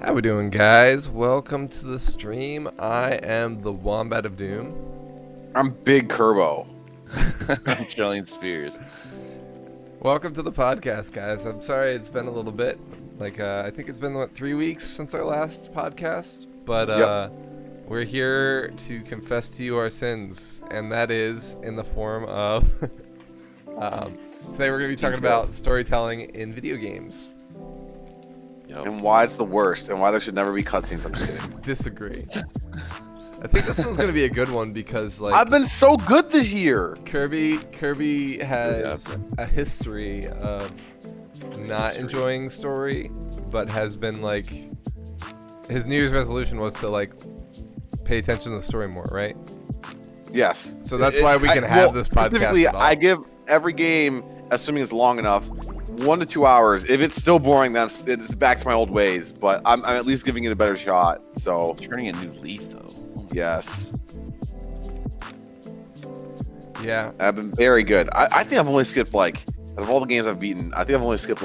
How we doing, guys? Welcome to the stream. I am the Wombat of Doom. I'm Big Kerbo. I'm Trillion Spears. Welcome to the podcast, guys. I'm sorry it's been a little bit. I think it's been, 3 weeks since our last podcast? But we're here to confess to you our sins, and that is in the form of... today we're going to be talking about storytelling in video games. Yep. And why it's the worst, and why there should never be cutscenes. I'm just kidding. Disagree. I think this one's going to be a good one because, I've been so good this year. Kirby has a history of not enjoying story, but has been his New Year's resolution was to pay attention to the story more, right? Yes. So that's why we can have this podcast. Specifically, I give every game, assuming it's long enough, 1 to 2 hours. If it's still boring, then it's back to my old ways. But I'm at least giving it a better shot. So It's turning a new leaf, though. yes, Yeah. I've been very good. I think I've only skipped out of all the games I've beaten, I think I've only skipped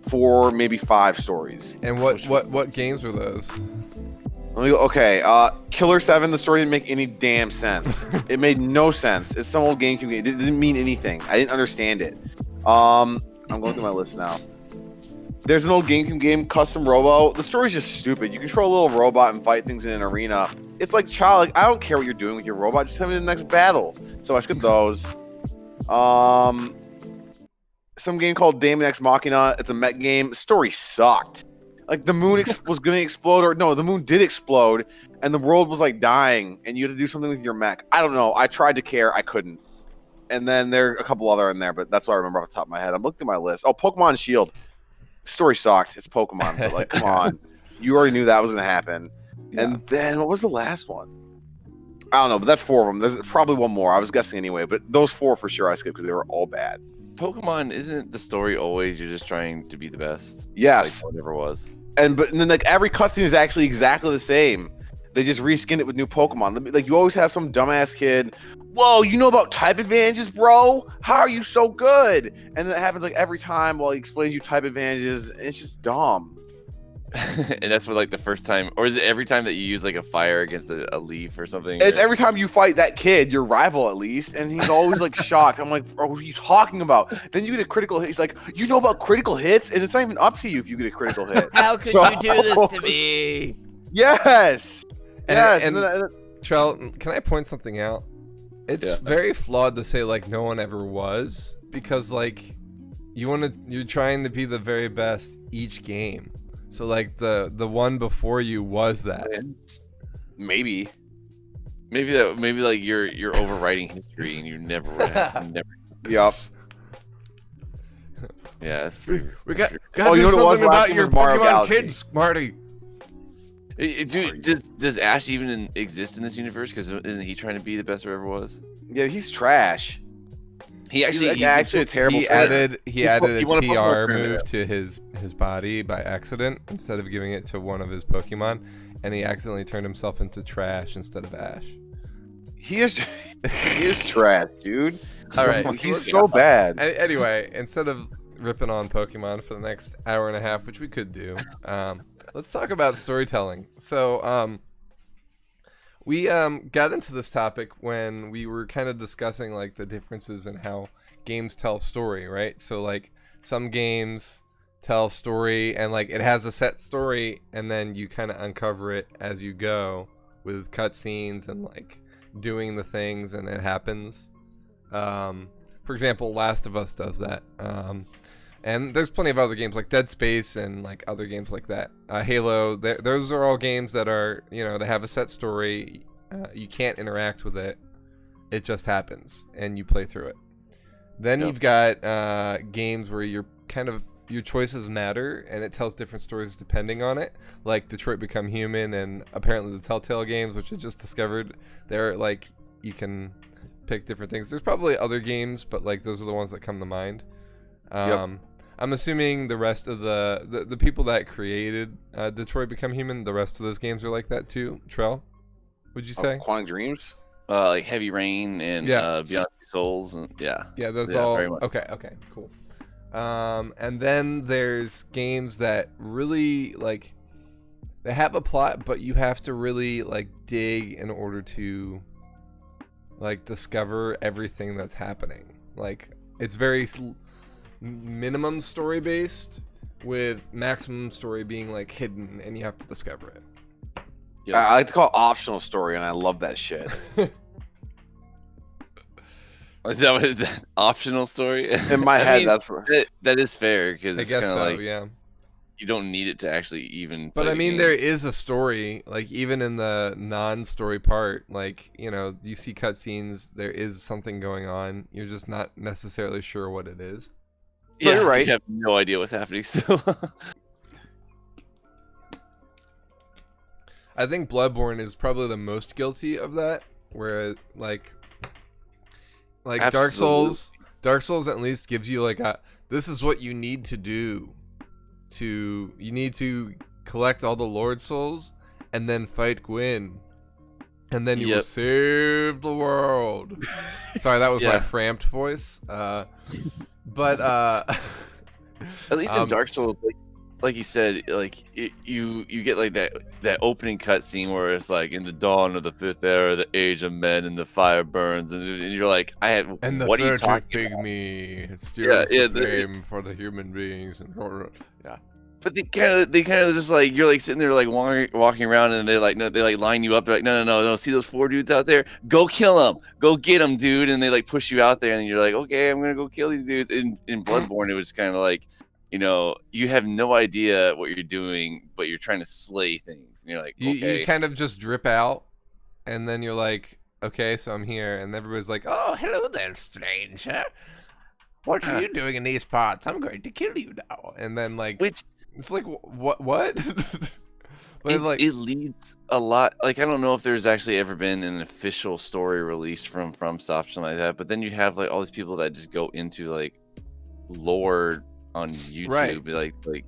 4, maybe 5 stories. And what games were those? Let me go. Okay, Killer 7, the story didn't make any damn sense. It made no sense. It's some old GameCube game. It didn't mean anything. I didn't understand it. I'm going through my list now. There's an old GameCube game, Custom Robo. The story's just stupid. You control a little robot and fight things in an arena. It's like child. I don't care what you're doing with your robot. Just send me to the next battle. So I skipped those. Some game called Daemon X Machina. It's a mech game. Story sucked. The moon was going to explode, or no, the moon did explode, and the world was dying, and you had to do something with your mech. I don't know. I tried to care. I couldn't. And then there are a couple other in there, but that's what I remember off the top of my head. I'm looking at my list. Oh, Pokemon Shield. Story sucked. It's Pokemon, but come on. You already knew that was going to happen. Yeah. And then what was the last one? I don't know, but that's 4 of them. There's probably one more. I was guessing anyway, but those 4 for sure I skipped because they were all bad. Pokemon, isn't the story always you're just trying to be the best? Yes. Whatever was. And then every cutscene is actually exactly the same. They just reskinned it with new Pokemon. You always have some dumbass kid. Whoa, you know about type advantages, bro? How are you so good? And that happens every time while he explains you type advantages. It's just dumb. And that's for the first time, or is it every time that you use a fire against a leaf or something? It's every time you fight that kid, your rival at least, and he's always shocked. I'm like, bro, what are you talking about? Then you get a critical hit. He's like, you know about critical hits? And it's not even up to you if you get a critical hit. How could you do this to me? Yes. Yes. And Trell, can I point something out? It's very flawed to say no one ever was, because you're trying to be the very best each game. So the one before you was that. Maybe you're overwriting history and you never never. Yep. Yeah, that's pretty. We got Oh, you know what it was? something Last about one your was Mario Pokemon Galaxy. kids, Marty. Does Ash even exist in this universe? Because isn't he trying to be the best there ever was? Yeah, he's trash. He actually, He's actually a terrible He trainer. added he won a a Pokemon TR tournament. move to his body by accident instead of giving it to one of his Pokemon, and he accidentally turned himself into trash instead of Ash. He is trash, dude. All right, He's so bad. Anyway, instead of ripping on Pokemon for the next hour and a half, which we could do, let's talk about storytelling. So, we got into this topic when we were kind of discussing the differences in how games tell story, right? So some games tell story and it has a set story, and then you kind of uncover it as you go with cutscenes and doing the things, and it happens. For example, Last of Us does that. And there's plenty of other games like Dead Space and other games like that. Halo, those are all games that are, they have a set story. You can't interact with it. It just happens, and you play through it. Then you've got games where your choices matter, and it tells different stories depending on it. Like Detroit Become Human, and apparently the Telltale games, which I just discovered, they're you can pick different things. There's probably other games, but those are the ones that come to mind. I'm assuming the rest of the people that created Detroit Become Human, the rest of those games are like that too. Trell, would you say? Quantum Dreams? Heavy Rain and Beyond Two Souls, and that's all. Okay, cool. And then there's games that really they have a plot, but you have to really like dig in order to like discover everything that's happening. Like it's very minimum story based, with maximum story being like hidden, and you have to discover it. Yep. I like to call it optional story, and I love that shit. Is that what that optional story? In my I head, mean, that's what. that is fair because I it's guess kind of so, like yeah. you don't need it to actually even. But play I the mean, game. there is a story, like even in the non-story part, like, you know, you see cutscenes, there is something going on. You're just not necessarily sure what it is. No, you're right. You have no idea what's happening still. I think Bloodborne is probably the most guilty of that, where like Absolutely. Dark Souls at least gives you like a, this is what you need to do. You need to collect all the Lord Souls and then fight Gwyn. And then you will Yep. save the world. Sorry, that was my Yeah. framped voice. But At least in Um, Dark Souls, like you said, like you get like that opening cutscene where it's like in the dawn of the fifth era, the age of men, and the fire burns, and you're like, and the what are you 30th talking about? pygmy steals Yeah, the fame for the human beings. And yeah. But they kind of just like you're like sitting there like walking around, and they're like no, they like line you up. They're like no, see those 4 dudes out there? Go kill them, go get them, dude. And they like push you out there, and you're like, okay, I'm gonna go kill these dudes. In Bloodborne, it was kind of like, you know, you have no idea what you're doing, but you're trying to slay things, and you're like, You okay, kind of just drip out, and then you're like, okay, so I'm here, and everybody's like, oh, hello there, stranger. What are you doing in these parts? I'm going to kill you now. And then like, which it's like, what? But like, it leads a lot. Like I don't know if there's actually ever been an official story released from FromSoft, something like that. But then you have like all these people that just go into like lore on YouTube, Right. like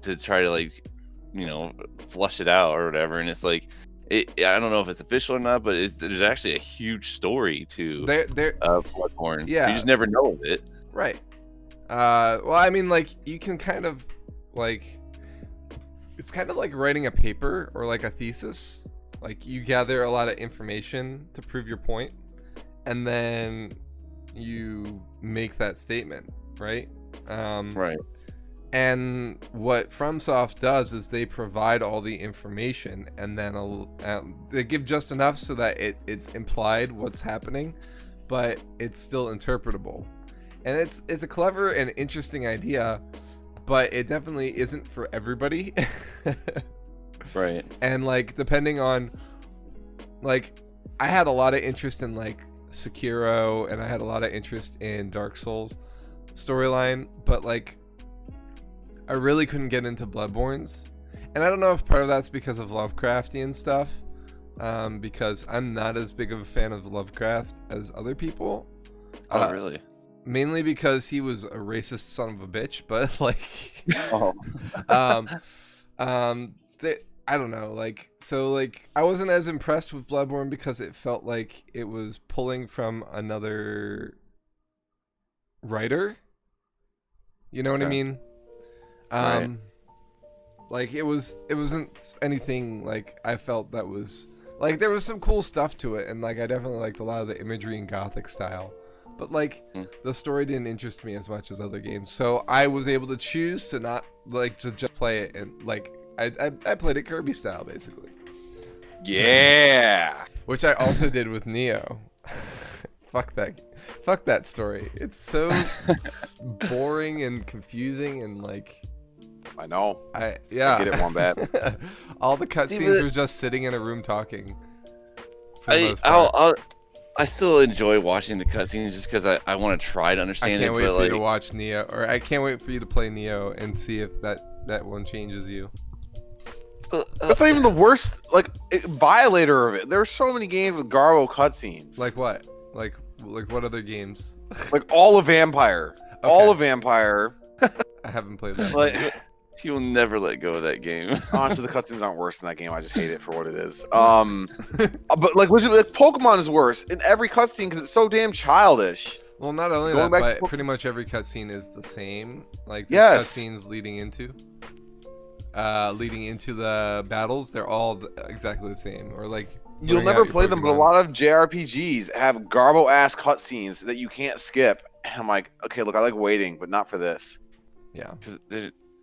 to try to like, you know, flush it out or whatever. And it's like, I don't know if it's official or not, but there's actually a huge story to they're Bloodborne. Yeah. You just never know of it. right. Well, I mean, like, you can kind of like, it's kind of like writing a paper or like a thesis. Like, you gather a lot of information to prove your point, and then you make that statement, right? Right. And what FromSoft does is they provide all the information, and then they give just enough so that it's implied what's happening, but it's still interpretable. And it's a clever and interesting idea, but it definitely isn't for everybody. Right. And like, depending on, like, I had a lot of interest in like Sekiro, and I had a lot of interest in Dark Souls storyline, but like, I really couldn't get into Bloodborne's. And I don't know if part of that's because of Lovecraftian stuff, because I'm not as big of a fan of Lovecraft as other people. Oh, really? Mainly because he was a racist son of a bitch, but like, Oh. I don't know, like, so like, I wasn't as impressed with Bloodborne because it felt like it was pulling from another writer. You know what I Okay. mean? Right. Like, it wasn't anything like I felt that was like, there was some cool stuff to it, and like, I definitely liked a lot of the imagery and Gothic style, but like, the story didn't interest me as much as other games, so I was able to choose to not like to just play it, and like, I played it Kirby style basically, Yeah. which I also did with Neo. Fuck that story. It's so boring and confusing, and like, I know. yeah. I get it, Wombat. All the See, cutscenes but- were just sitting in a room talking. For the most part. I still enjoy watching the cutscenes just because I want to try to I understand can't it. wait But for you like, to watch Neo, or I can't wait for you to play Neo and see if that one changes you. That's not even the worst, like, violator of it. There are so many games with Garbo cutscenes. Like what? Like what other games? Like all of Vampire. All of Vampire. I haven't played that. Like, he will never let go of that game. honestly, the cutscenes aren't worse than that game. I just hate it for what it is. But like, Pokemon is worse in every cutscene because it's so damn childish. Well, not only Going that, back to but pretty much every cutscene is the same. Like, there's Yes. cutscenes leading into. leading into the battles, they're all exactly the same, or like You'll throwing never out your play them, but a Pokemon. lot of JRPGs have garbo ass cutscenes that you can't skip. And I'm like, okay, look, I like waiting, but not for this. Yeah. Because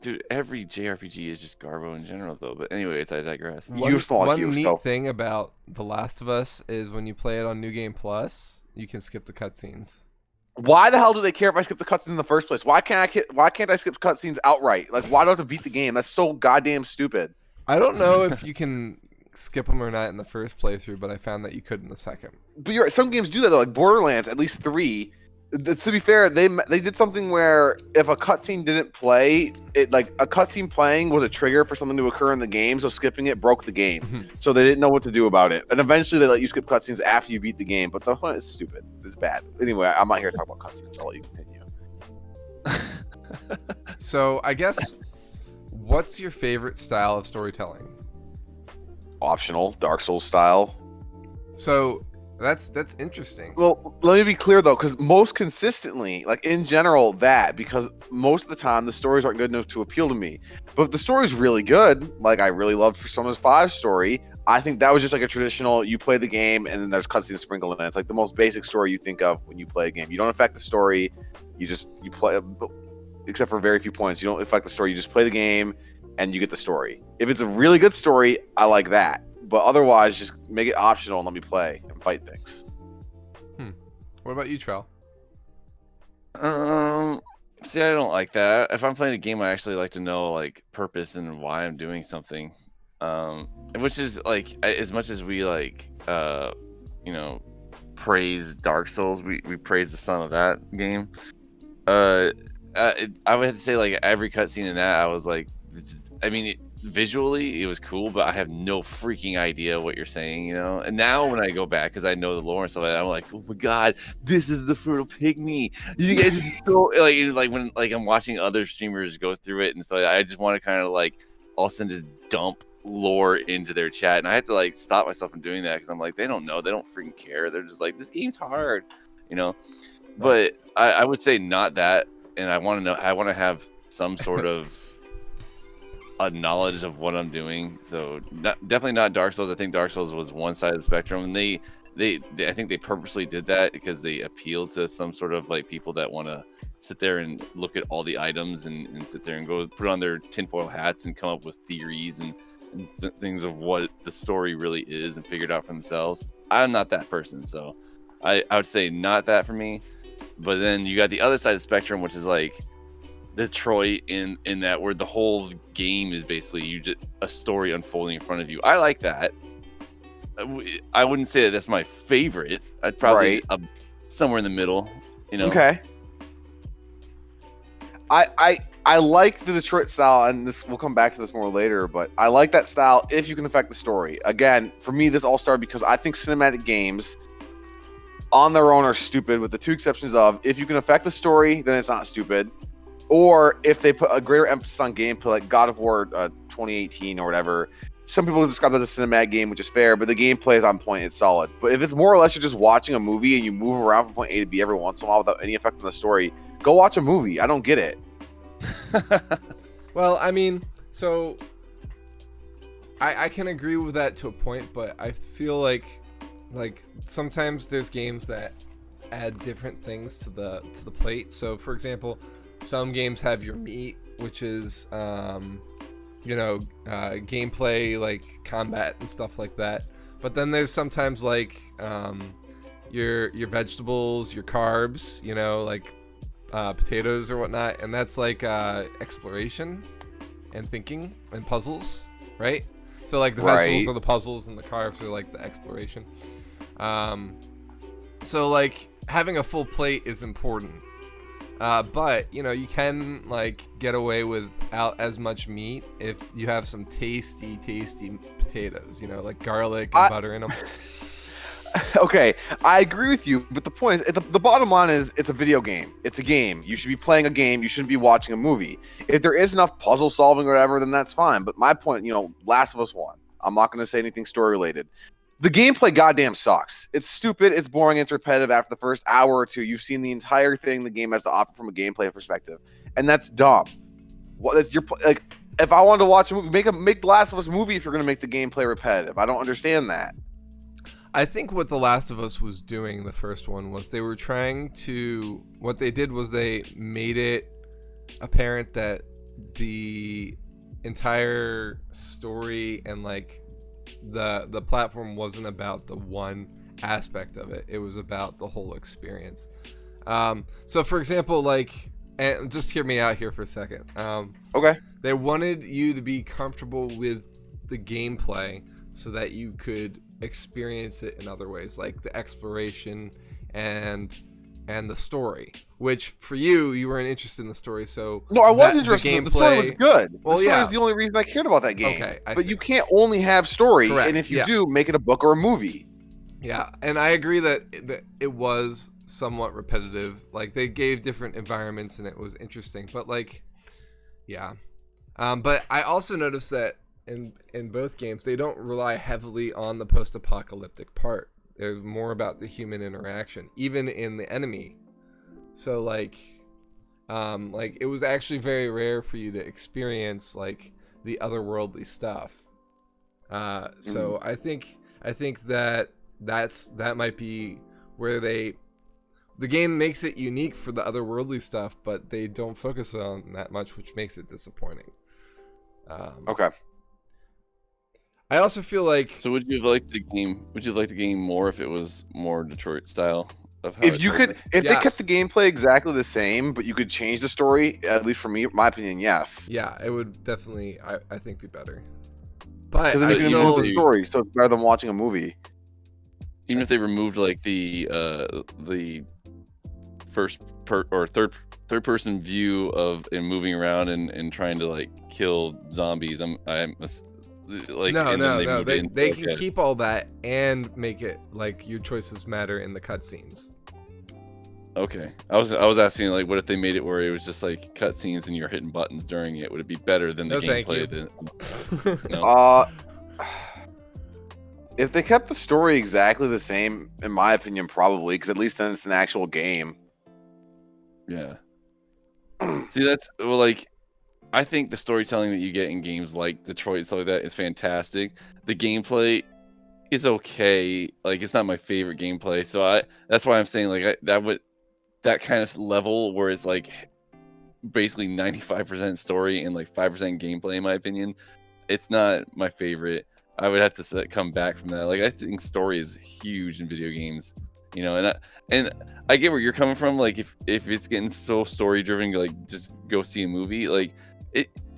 dude, every JRPG is just garbo in general, though. But anyways, I digress. You smell like one you, neat so- thing about The Last of Us is when you play it on New Game Plus, you can skip the cutscenes. Why the hell do they care if I skip the cutscenes in the first place? Why can't I skip cutscenes outright? Like, why do I have to beat the game? That's so goddamn stupid. I don't know if you can skip them or not in the first playthrough, but I found that you could in the second. But you're right, some games do that though, like Borderlands, at least 3. To be fair, they did something where if a cutscene didn't play, it like a cutscene playing was a trigger for something to occur in the game, so skipping it broke the game. So they didn't know what to do about it, and eventually they let you skip cutscenes after you beat the game. But the one is stupid. It's bad. Anyway, I'm not here to talk about cutscenes. I'll let you continue. So I guess, what's your favorite style of storytelling? Optional, Dark Souls style. So that's interesting. Well, let me be clear though, because most consistently, like in general, because most of the time the stories aren't good enough to appeal to me. But if the story's really good, like I really loved Persona's 5 story, I think that was just like a traditional, you play the game and then there's cutscenes sprinkled in. It's like the most basic story you think of when you play a game. You don't affect the story, you play, except for very few points. You don't affect the story, you just play the game and you get the story. If it's a really good story, I like that. But otherwise, just make it optional and let me play and fight things. What about you, Trell? See, I don't like that. If I'm playing a game, I actually like to know like purpose and why I'm doing something. Which is like, as much as we like, praise Dark Souls, we praise the son of that game. I would have to say like every cutscene in that, I was like, visually it was cool, but I have no freaking idea what you're saying, you know. And now when I go back, because I know the lore and stuff like that, I'm like, oh my god, this is the fertile pygmy. You guys is so like when like I'm watching other streamers go through it, and so I just want to kind of like all of a sudden just dump lore into their chat, and I have to like stop myself from doing that because I'm like, they don't know, they don't freaking care. They're just like, this game's hard, you know. But I would say not that, and I want to know. I want to have some sort of a knowledge of what I'm doing. So definitely not Dark Souls. I think Dark Souls was one side of the spectrum, and they I think they purposely did that because they appealed to some sort of like people that want to sit there and look at all the items and sit there and go put on their tinfoil hats and come up with theories and things of what the story really is and figure it out for themselves. I'm not that person, so I would say not that for me. But then you got the other side of the spectrum, which is like Detroit in that where the whole game is basically you just a story unfolding in front of you. I like that. I wouldn't say that that's my favorite. I'd probably somewhere in the middle, you know. Okay. I like the Detroit style, and this we'll come back to this more later, but I like that style if you can affect the story. Again, for me, this all started because I think cinematic games on their own are stupid, with the two exceptions of if you can affect the story, then it's not stupid. Or if they put a greater emphasis on gameplay, like God of War 2018 or whatever. Some people describe it as a cinematic game, which is fair, but the gameplay is on point. It's solid. But if it's more or less you're just watching a movie and you move around from point A to B every once in a while without any effect on the story, go watch a movie. I don't get it. Well, I mean, so I can agree with that to a point, but I feel like sometimes there's games that add different things to the plate. So, for example, some games have your meat, which is gameplay, like combat and stuff like that. But then there's sometimes like your vegetables, your carbs, like potatoes or whatnot, and that's like exploration and thinking and puzzles, right? So like the vegetables are the puzzles and the carbs are like the exploration. So like having a full plate is important. But you can like get away without as much meat if you have some tasty potatoes, like garlic and butter in them. Okay, I agree with you, but the point is, the bottom line is, it's a video game. It's a game. You should be playing a game. You shouldn't be watching a movie. If there is enough puzzle solving or whatever, then that's fine. But my point, Last of Us 1. I'm not going to say anything story related. The gameplay goddamn sucks. It's stupid. It's boring. It's repetitive. After the first hour or two, you've seen the entire thing the game has to offer from a gameplay perspective, and that's dumb. You're like, if I wanted to watch a movie, make The Last of Us movie if you're gonna make the gameplay repetitive. I don't understand that. I think what The Last of Us was doing, the first one, was they were trying to. What they did was they made it apparent that the entire story and like the platform wasn't about the one aspect of it. It was about the whole experience. So for example, like, and just hear me out here for a second. Okay. They wanted you to be comfortable with the gameplay so that you could experience it in other ways, like the exploration and the story. Which for you weren't interested in the story, so No, I was that- interested. The story was good. Well, the story yeah. is the only reason I cared about that game. Okay, I but see. you can't only have story, Correct, and if you yeah. do, make it a book or a movie. Yeah, and I agree that it was somewhat repetitive. Like they gave different environments and it was interesting, but like, yeah. But I also noticed that in both games they don't rely heavily on the post-apocalyptic part. They're more about the human interaction, even in the enemy. So like it was actually very rare for you to experience like the otherworldly stuff. So I think that might be where the game makes it unique for the otherworldly stuff, but they don't focus on that much, which makes it disappointing. Okay. I also feel like So would you have liked the game? Would you have liked the game more if it was more Detroit style? Of how If it you told could, it? if they Yes. kept the gameplay exactly the same, but you could change the story, at least for me, my opinion, yes. yeah, it would definitely I think be better. But Because then I you can still improve the story, so it's better than watching a movie. Even if they removed like the first or third person view of and moving around and trying to like kill zombies, I'm like no. and then moved They into, they like, can a- keep all that and make it like your choices matter in the cutscenes. Okay, I was asking like, what if they made it where it was just like cutscenes and you're hitting buttons during it? Would it be better than the No, thank gameplay? you. No. If they kept the story exactly the same, in my opinion, probably, because at least then it's an actual game. Yeah. See, that's well, like, I think the storytelling that you get in games like Detroit and stuff like that is fantastic. The gameplay is okay. Like, it's not my favorite gameplay, so that's why I'm saying like that kind of level where it's like basically 95% story and like 5% gameplay, in my opinion, it's not my favorite. I would have to come back from that. Like, I think story is huge in video games, you know, and I get where you're coming from. Like, if it's getting so story driven, like just go see a movie. Like,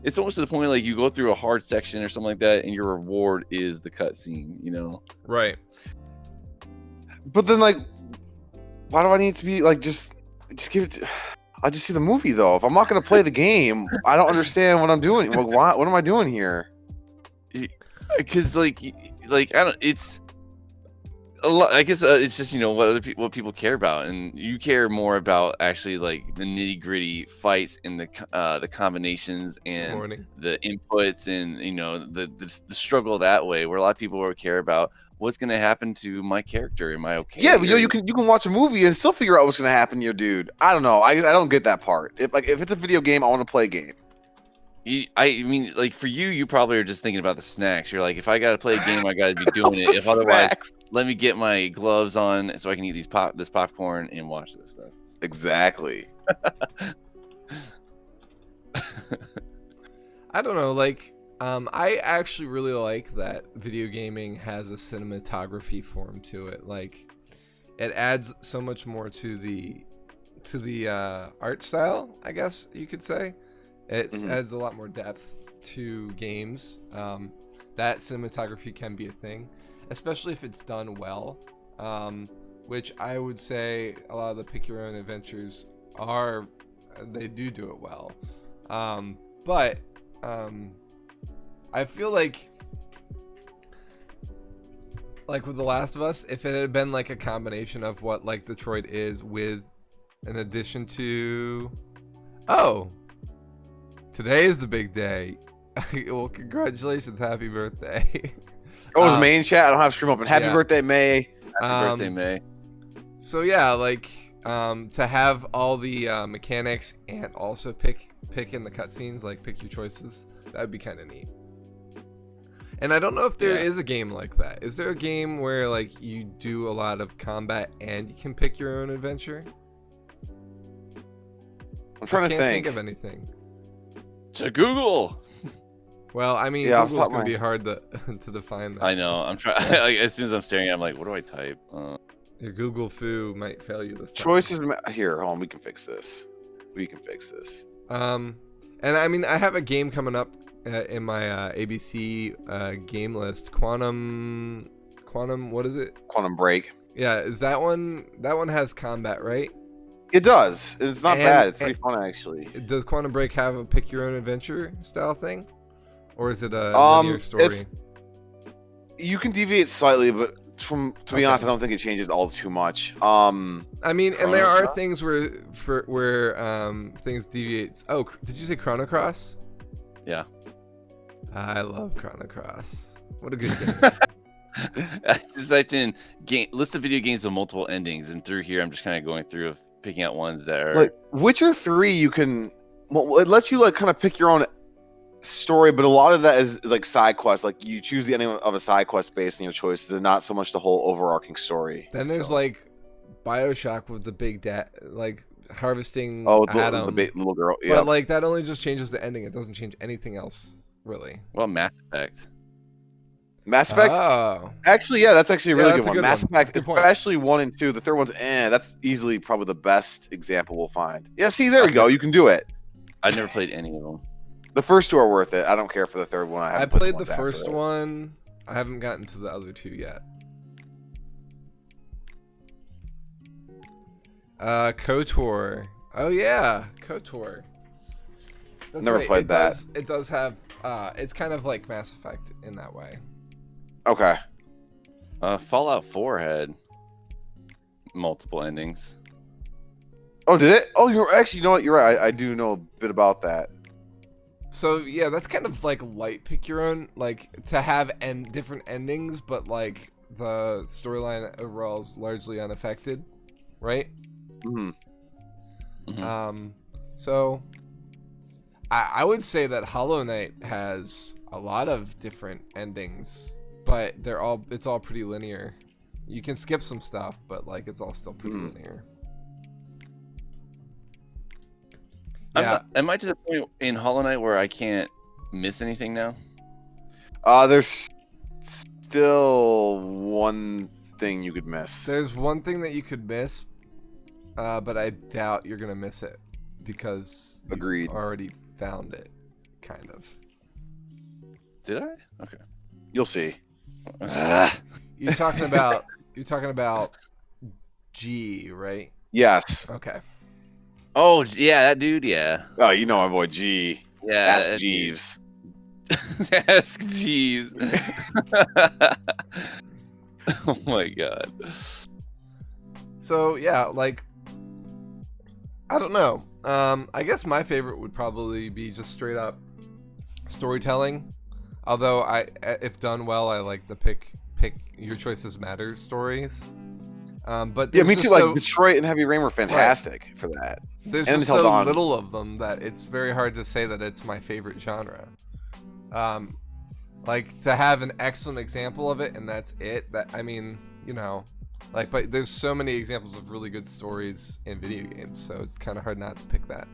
it's almost to the point like you go through a hard section or something like that, and your reward is the cutscene, you know? Right. But then, like, why do I need to be like just give it? I just see the movie though. If I'm not gonna play the game, I don't understand what I'm doing. Like, what am I doing here? Because like I don't. It's a lot. I guess it's just, you know, what people care about, and you care more about actually like the nitty gritty fights and the combinations and Morning. the inputs and, you know, the struggle that way. Where a lot of people will care about what's going to happen to my character. Am I okay? Yeah, but Or- you can watch a movie and still figure out what's gonna happen to your dude. I don't know. I don't get that part. If it's a video game, I want to play a game. I mean, like for you, you probably are just thinking about the snacks. You're like, if I got to play a game, I got to be doing it. If otherwise, Snacks. let me get my gloves on so I can eat this popcorn and watch this stuff. Exactly. I don't know, like, I actually really like that video gaming has a cinematography form to it. Like, it adds so much more to the art style, I guess you could say. It Mhm. adds a lot more depth to games. That cinematography can be a thing, especially if it's done well. Which I would say a lot of the pick your own adventures they do it well. But I feel like with The Last of Us, if it had been like a combination of what like Detroit is with an addition to, today is the big day. Well, congratulations, happy birthday. Oh, it's main chat. I don't have stream open. Happy yeah. birthday, May. Happy birthday, May. So yeah, like to have all the mechanics and also pick in the cutscenes, like pick your choices. That'd be kind of neat. And I don't know if there is a game like that. Is there a game where like you do a lot of combat and you can pick your own adventure? I'm trying to I can't think. think of anything. To Google. Well, I mean, Yeah, Google's gonna be hard to to define that. I know. I'm trying. Like, as soon as I'm staring, I'm like, what do I type? Your Google foo might fail you this time. Choices here. Hold on, we can fix this. And I mean, I have a game coming up in my ABC game list. Quantum. What is it? Quantum Break. Yeah, is that one? That one has combat, right? It does. It's not And- bad. It's pretty fun actually. Does Quantum Break have a pick your own adventure style thing, or is it a Um, linear story? it's- You can deviate slightly, but to be Okay. honest, I don't think it changes all too much. I mean, and there Chrono are Cross? things where things deviates. Oh, did you say Chrono Cross? Yeah. I love Chrono Cross. What a good game. I just typed in list of video games with multiple endings, and through here, I'm just kind of going through of picking out ones that are. Like Witcher 3, you can. Well, it lets you like kind of pick your own story, but a lot of that is like side quests. Like you choose the ending of a side quest based on your choices, and not so much the whole overarching story. Then there's So- like BioShock with the big like harvesting the Adam. little girl. Yeah. But like that only just changes the ending. It doesn't change anything else, really. Well, Mass Effect. Mass Effect. Oh, Actually, yeah, that's actually a really Yeah, good that's a one. good Mass one. Effect, Good point. especially 1 and 2. The third one's that's easily probably the best example we'll find. Yeah, see, there we go. You can do it. I've never played any of them. The first two are worth it. I don't care for the third one. I haven't played the ones after first it. one. I haven't gotten to the other two yet. KOTOR. Oh yeah, KOTOR. That's Never played that. It does have. It's kind of like Mass Effect in that way. Okay. Fallout 4 had multiple endings. Oh, did it? Oh, you're actually, you know what? You're right. I do know a bit about that. So yeah, that's kind of like light pick your own, like to have different endings, but like the storyline overall is largely unaffected, right? Hmm. Mhm. So I would say that Hollow Knight has a lot of different endings, but it's all pretty linear. You can skip some stuff, but like it's all still pretty linear. Yeah, Am I to the point in Hollow Knight where I can't miss anything now? There's still one thing you could miss. there's one thing that you could miss, but I doubt you're gonna miss it because Agreed. you've already found it, kind of. Did I? Okay. You'll see. Ah. You're talking about G, right? Yes. Okay. Oh, yeah, that dude, yeah. Oh, you know my boy G. Yeah. Ask that dude. Jeeves. Ask Jeeves. Oh my god. So yeah, like I don't know. I guess my favorite would probably be just straight up storytelling. Although if done well, I like the pick your choices matters stories. But Yeah, there's me just too. Like so, Detroit and Heavy Rain were fantastic for that. there's and just Until so Dawn. little of them that it's very hard to say that it's my favorite genre. Like to have an excellent example of it and that's it. That I mean, you know, like, but there's so many examples of really good stories in video games, so it's kind of hard not to pick that.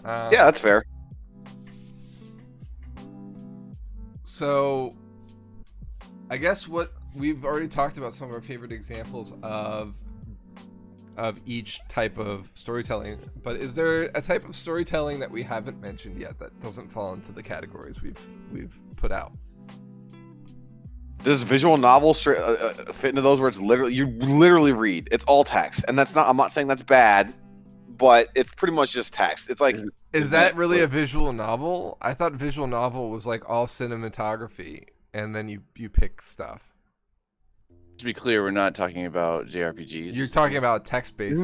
Yeah, that's fair. So, I guess what we've already talked about some of our favorite examples of each type of storytelling, but is there a type of storytelling that we haven't mentioned yet that doesn't fall into the categories we've put out? Does visual novel fit into those where it's literally you literally read? It's all text, and that's not. I'm not saying that's bad, but it's pretty much just text. It's like Is that really a visual novel? I thought visual novel was like all cinematography, and then you pick stuff. To be clear, we're not talking about JRPGs. You're talking about text-based,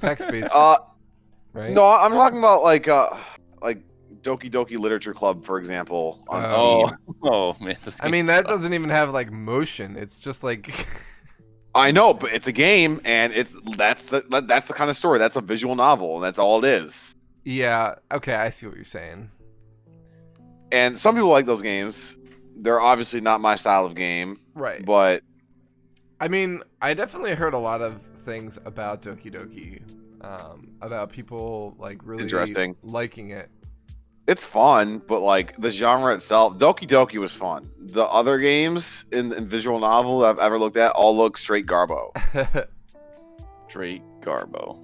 right? No, I'm talking about like Doki Doki Literature Club, for example, on Oh, Steam. oh man. This I mean, game that sucks. doesn't even have like motion. It's just like, I know, but it's a game, and that's the kind of story. That's a visual novel, and that's all it is. yeah, okay, I see what you're saying. And some people like those games. They're obviously not my style of game, Right. but I mean, I definitely heard a lot of things about Doki Doki, about people like really Interesting. liking it. it's fun. But like the genre itself, Doki Doki was fun. The other games in visual novel that I've ever looked at all look straight garbo. Straight Garbo.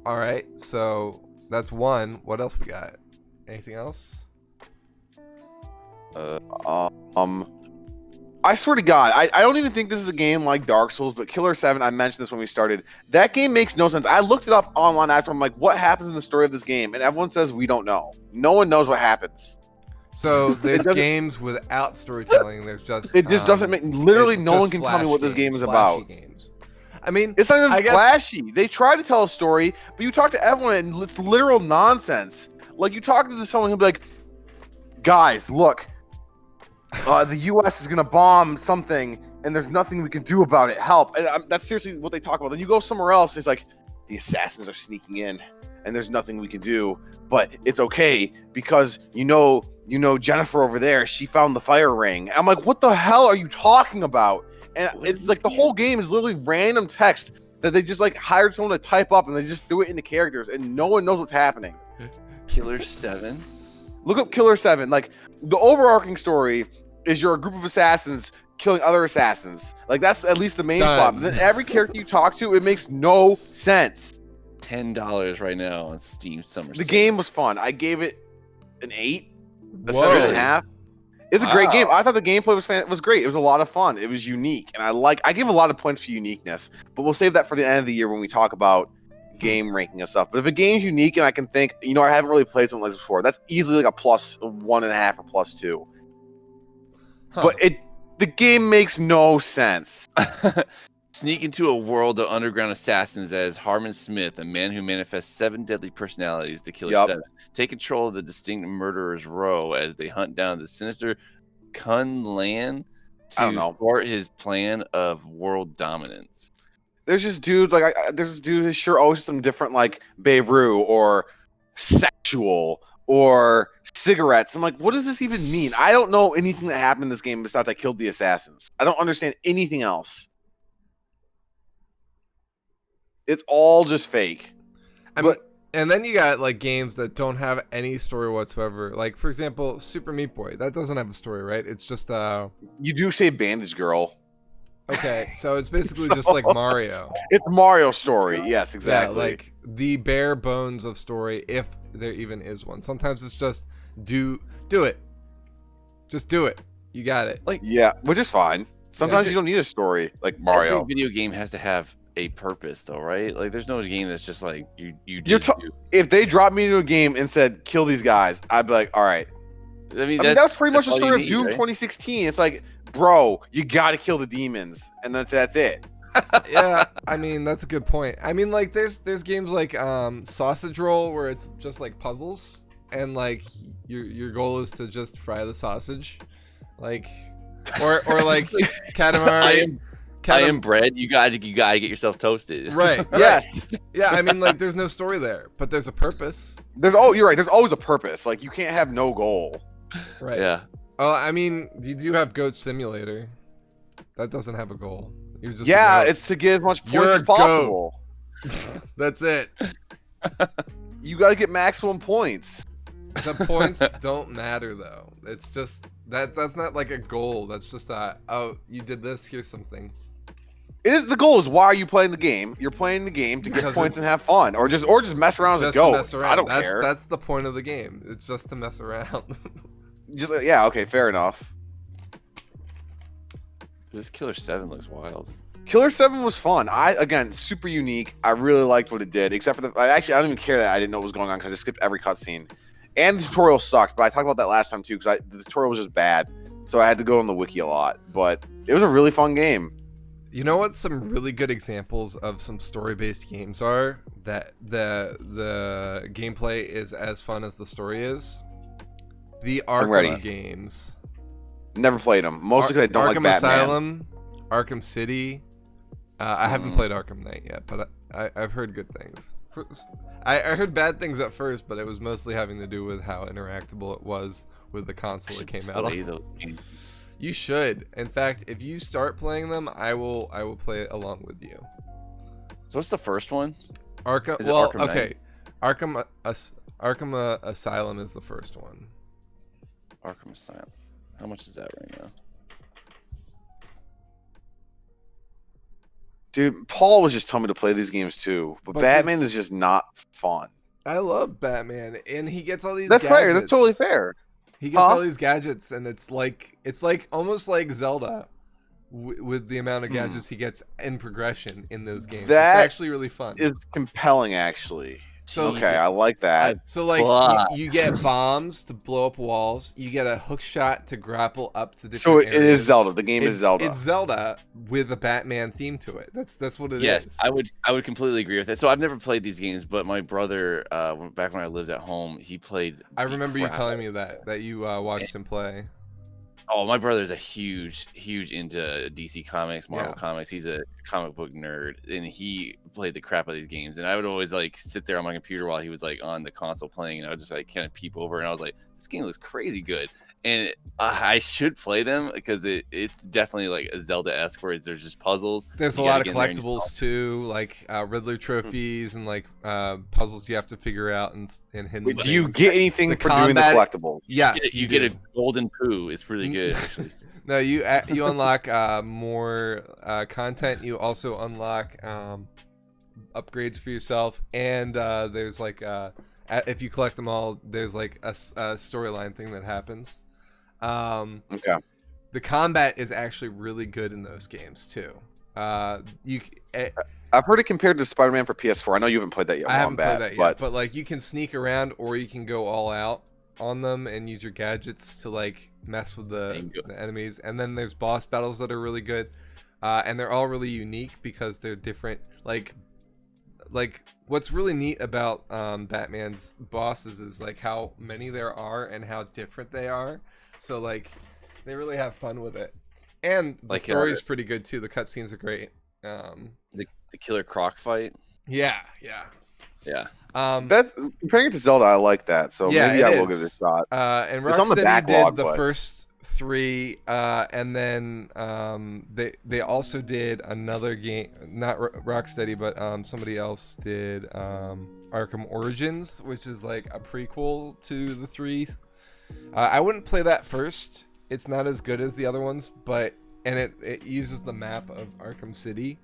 All right, so that's one. What else we got? Anything else? I swear to God, I don't even think this is a game like Dark Souls, but Killer 7, I mentioned this when we started. That game makes no sense. I looked it up online after. I'm like, what happens in the story of this game? And everyone says we don't know. No one knows what happens. So there's doesn't- games without storytelling. There's just It just doesn't make. Literally, it's no just one can tell me what this game is flashy about. Games. I mean, It's not even I guess- flashy. They try to tell a story, but you talk to everyone and it's literal nonsense. Like you talk to someone who'll be like, guys, look, the U.S. is gonna bomb something, and there's nothing we can do about it. Help! And that's seriously what they talk about. Then you go somewhere else, it's like the assassins are sneaking in, and there's nothing we can do. But it's okay because you know Jennifer over there. She found the fire ring. I'm like, what the hell are you talking about? And What it's is like the this whole game is literally random text that they just like hired someone to type up, and they just threw it into characters, and no one knows what's happening. Killer 7. Look up Killer 7. Like the overarching story is you're a group of assassins killing other assassins. Like that's at least the main Done. plot. But then every character you talk to, it makes no sense. $10 right now on Steam Summer The Sale. game was fun. I gave it an 8, a Whoa. 7.5. It's a great Wow. game. I thought the gameplay was great. It was a lot of fun. It was unique, and I give a lot of points for uniqueness. But we'll save that for the end of the year when we talk about game ranking and stuff. But if a game's unique and I can think, I haven't really played something like this before, that's easily like a plus 1.5 or plus 2. Huh. But the game makes no sense. Sneak into a world of underground assassins as Harmon Smith, a man who manifests 7 deadly personalities, the Killer Yup. 7. Take control of the distinct murderer's row as they hunt down the sinister Kun Lan I don't to know. thwart his plan of world dominance. There's just dudes like there's this dude who's sure always some different like Beirut or sexual or cigarettes. I'm like, what does this even mean? I don't know anything that happened in this game besides I killed the assassins. I don't understand anything else. It's all just fake. I mean, But and then you got like games that don't have any story whatsoever. Like for example, Super Meat Boy. That doesn't have a story, right? It's just you do say Bandage Girl. okay. So it's basically So- just like Mario. It's Mario story. Yes, exactly. Yeah, like the bare bones of story, if there even is one. Sometimes it's just do it. Just do it. You got it. yeah, which is fine. Sometimes Yeah. you don't need a story like Mario. Every video game has to have a purpose, though, right? Like, there's no game that's just like you You're just ta- do. If they dropped me into a game and said kill these guys, I'd be like, all right. I mean, That was pretty much the that's all story you of Doom need, right? 2016. It's like, bro, you got to kill the demons, and that's it. Yeah, I mean that's a good point. I mean like there's games like Sausage Roll where it's just like puzzles and like your goal is to just fry the sausage. Like or like Katamari. I am bread. You gotta get yourself toasted. Right. Yes, Yeah, I mean like there's no story there, but there's a purpose. you're right. There's always a purpose. Like you can't have no goal. Right. Yeah. Oh, I mean, you do have Goat Simulator. That doesn't have a goal. You're just a Yeah, goat. it's to get as much You're points a as possible. That's it. You got to get maximum points. The points don't matter though. It's just that's not like a goal. That's just you did this, here's something. The goal is why are you playing the game? You're playing the game to get Because points and have fun, or just mess around as a Just to goat. mess around. I don't that's, care. That's the point of the game. It's just to mess around. Just yeah, okay, fair enough. This Killer 7 looks wild. Killer 7 was fun. Again, super unique. I really liked what it did, except for I don't even care that I didn't know what was going on because I skipped every cutscene. And the tutorial sucked, but I talked about that last time too because the tutorial was just bad. So I had to go on the wiki a lot. But it was a really fun game. You know what some really good examples of some story-based games are that the gameplay is as fun as the story is? The ready. Arkham games. Never played them, mostly because I don't Arkham like Batman. Asylum, Arkham City. I haven't played Arkham Knight yet, but I've heard good things. I heard bad things at first, but it was mostly having to do with how interactable it was with the console that came Should out. play those games. You should. In fact, if you start playing them, I will play it along with you. So what's the first one? Arkham. Is it Well, Arkham okay. Arkham Asylum is the first one. Arkham Asylum. How much is that right now? Dude, Paul was just telling me to play these games too, but But Batman is just not fun. I love Batman, and he gets all these. That's gadgets. fair. That's totally fair. He gets Huh? all these gadgets, and it's like almost like Zelda, with the amount of gadgets he gets in progression in those games. That it's actually really fun. Is compelling, actually. So Okay, I like that. So like But- you get bombs to blow up walls. You get a hook shot to grapple up to different So it areas. is Zelda. The game is Zelda. It's Zelda with a Batman theme to it. That's what it is. Yes, I would completely agree with that. So I've never played these games, but my brother, back when I lived at home, he played. I the remember you crap telling me that you watched him play. Oh, my brother's a huge into DC Comics, Marvel Yeah. Comics. He's a comic book nerd, and he played the crap out of these games. And I would always like sit there on my computer while he was like on the console playing, and I would just like kind of peep over, and I was like, "This game looks crazy good." And I should play them because it's definitely like a Zelda-esque where there's just puzzles. There's a You lot gotta of get in there and just collectibles too, like Riddler trophies and like puzzles you have to figure out and hidden. Wait, do you things. get anything The for doing the combat- collectibles? Yes, You get do. a golden poo. It's really good, actually. No, you unlock more content. You also unlock upgrades for yourself, and there's like if you collect them all, there's like a storyline thing that happens. Okay. The combat is actually really good in those games too. I've heard it compared to Spider-Man for PS4. I know you haven't played that yet. I haven't Wombat, played that yet, but like you can sneak around or you can go all out on them and use your gadgets to like mess with the enemies. And then there's boss battles that are really good, and they're all really unique because they're different. Like what's really neat about Batman's bosses is like how many there are and how different they are. So like they really have fun with it, and the Like, story's pretty good too. The cutscenes are great. The Killer Croc fight. Yeah. Yeah. that comparing it to Zelda, I like that. So Yeah, maybe it I will is. give it a shot. And It's on the Rocksteady backlog, did the but- first 3, and then they also did another game. Not Rocksteady, but somebody else did Arkham Origins, which is like a prequel to the 3. I wouldn't play that first. It's not as good as the other ones, but it uses the map of Arkham City,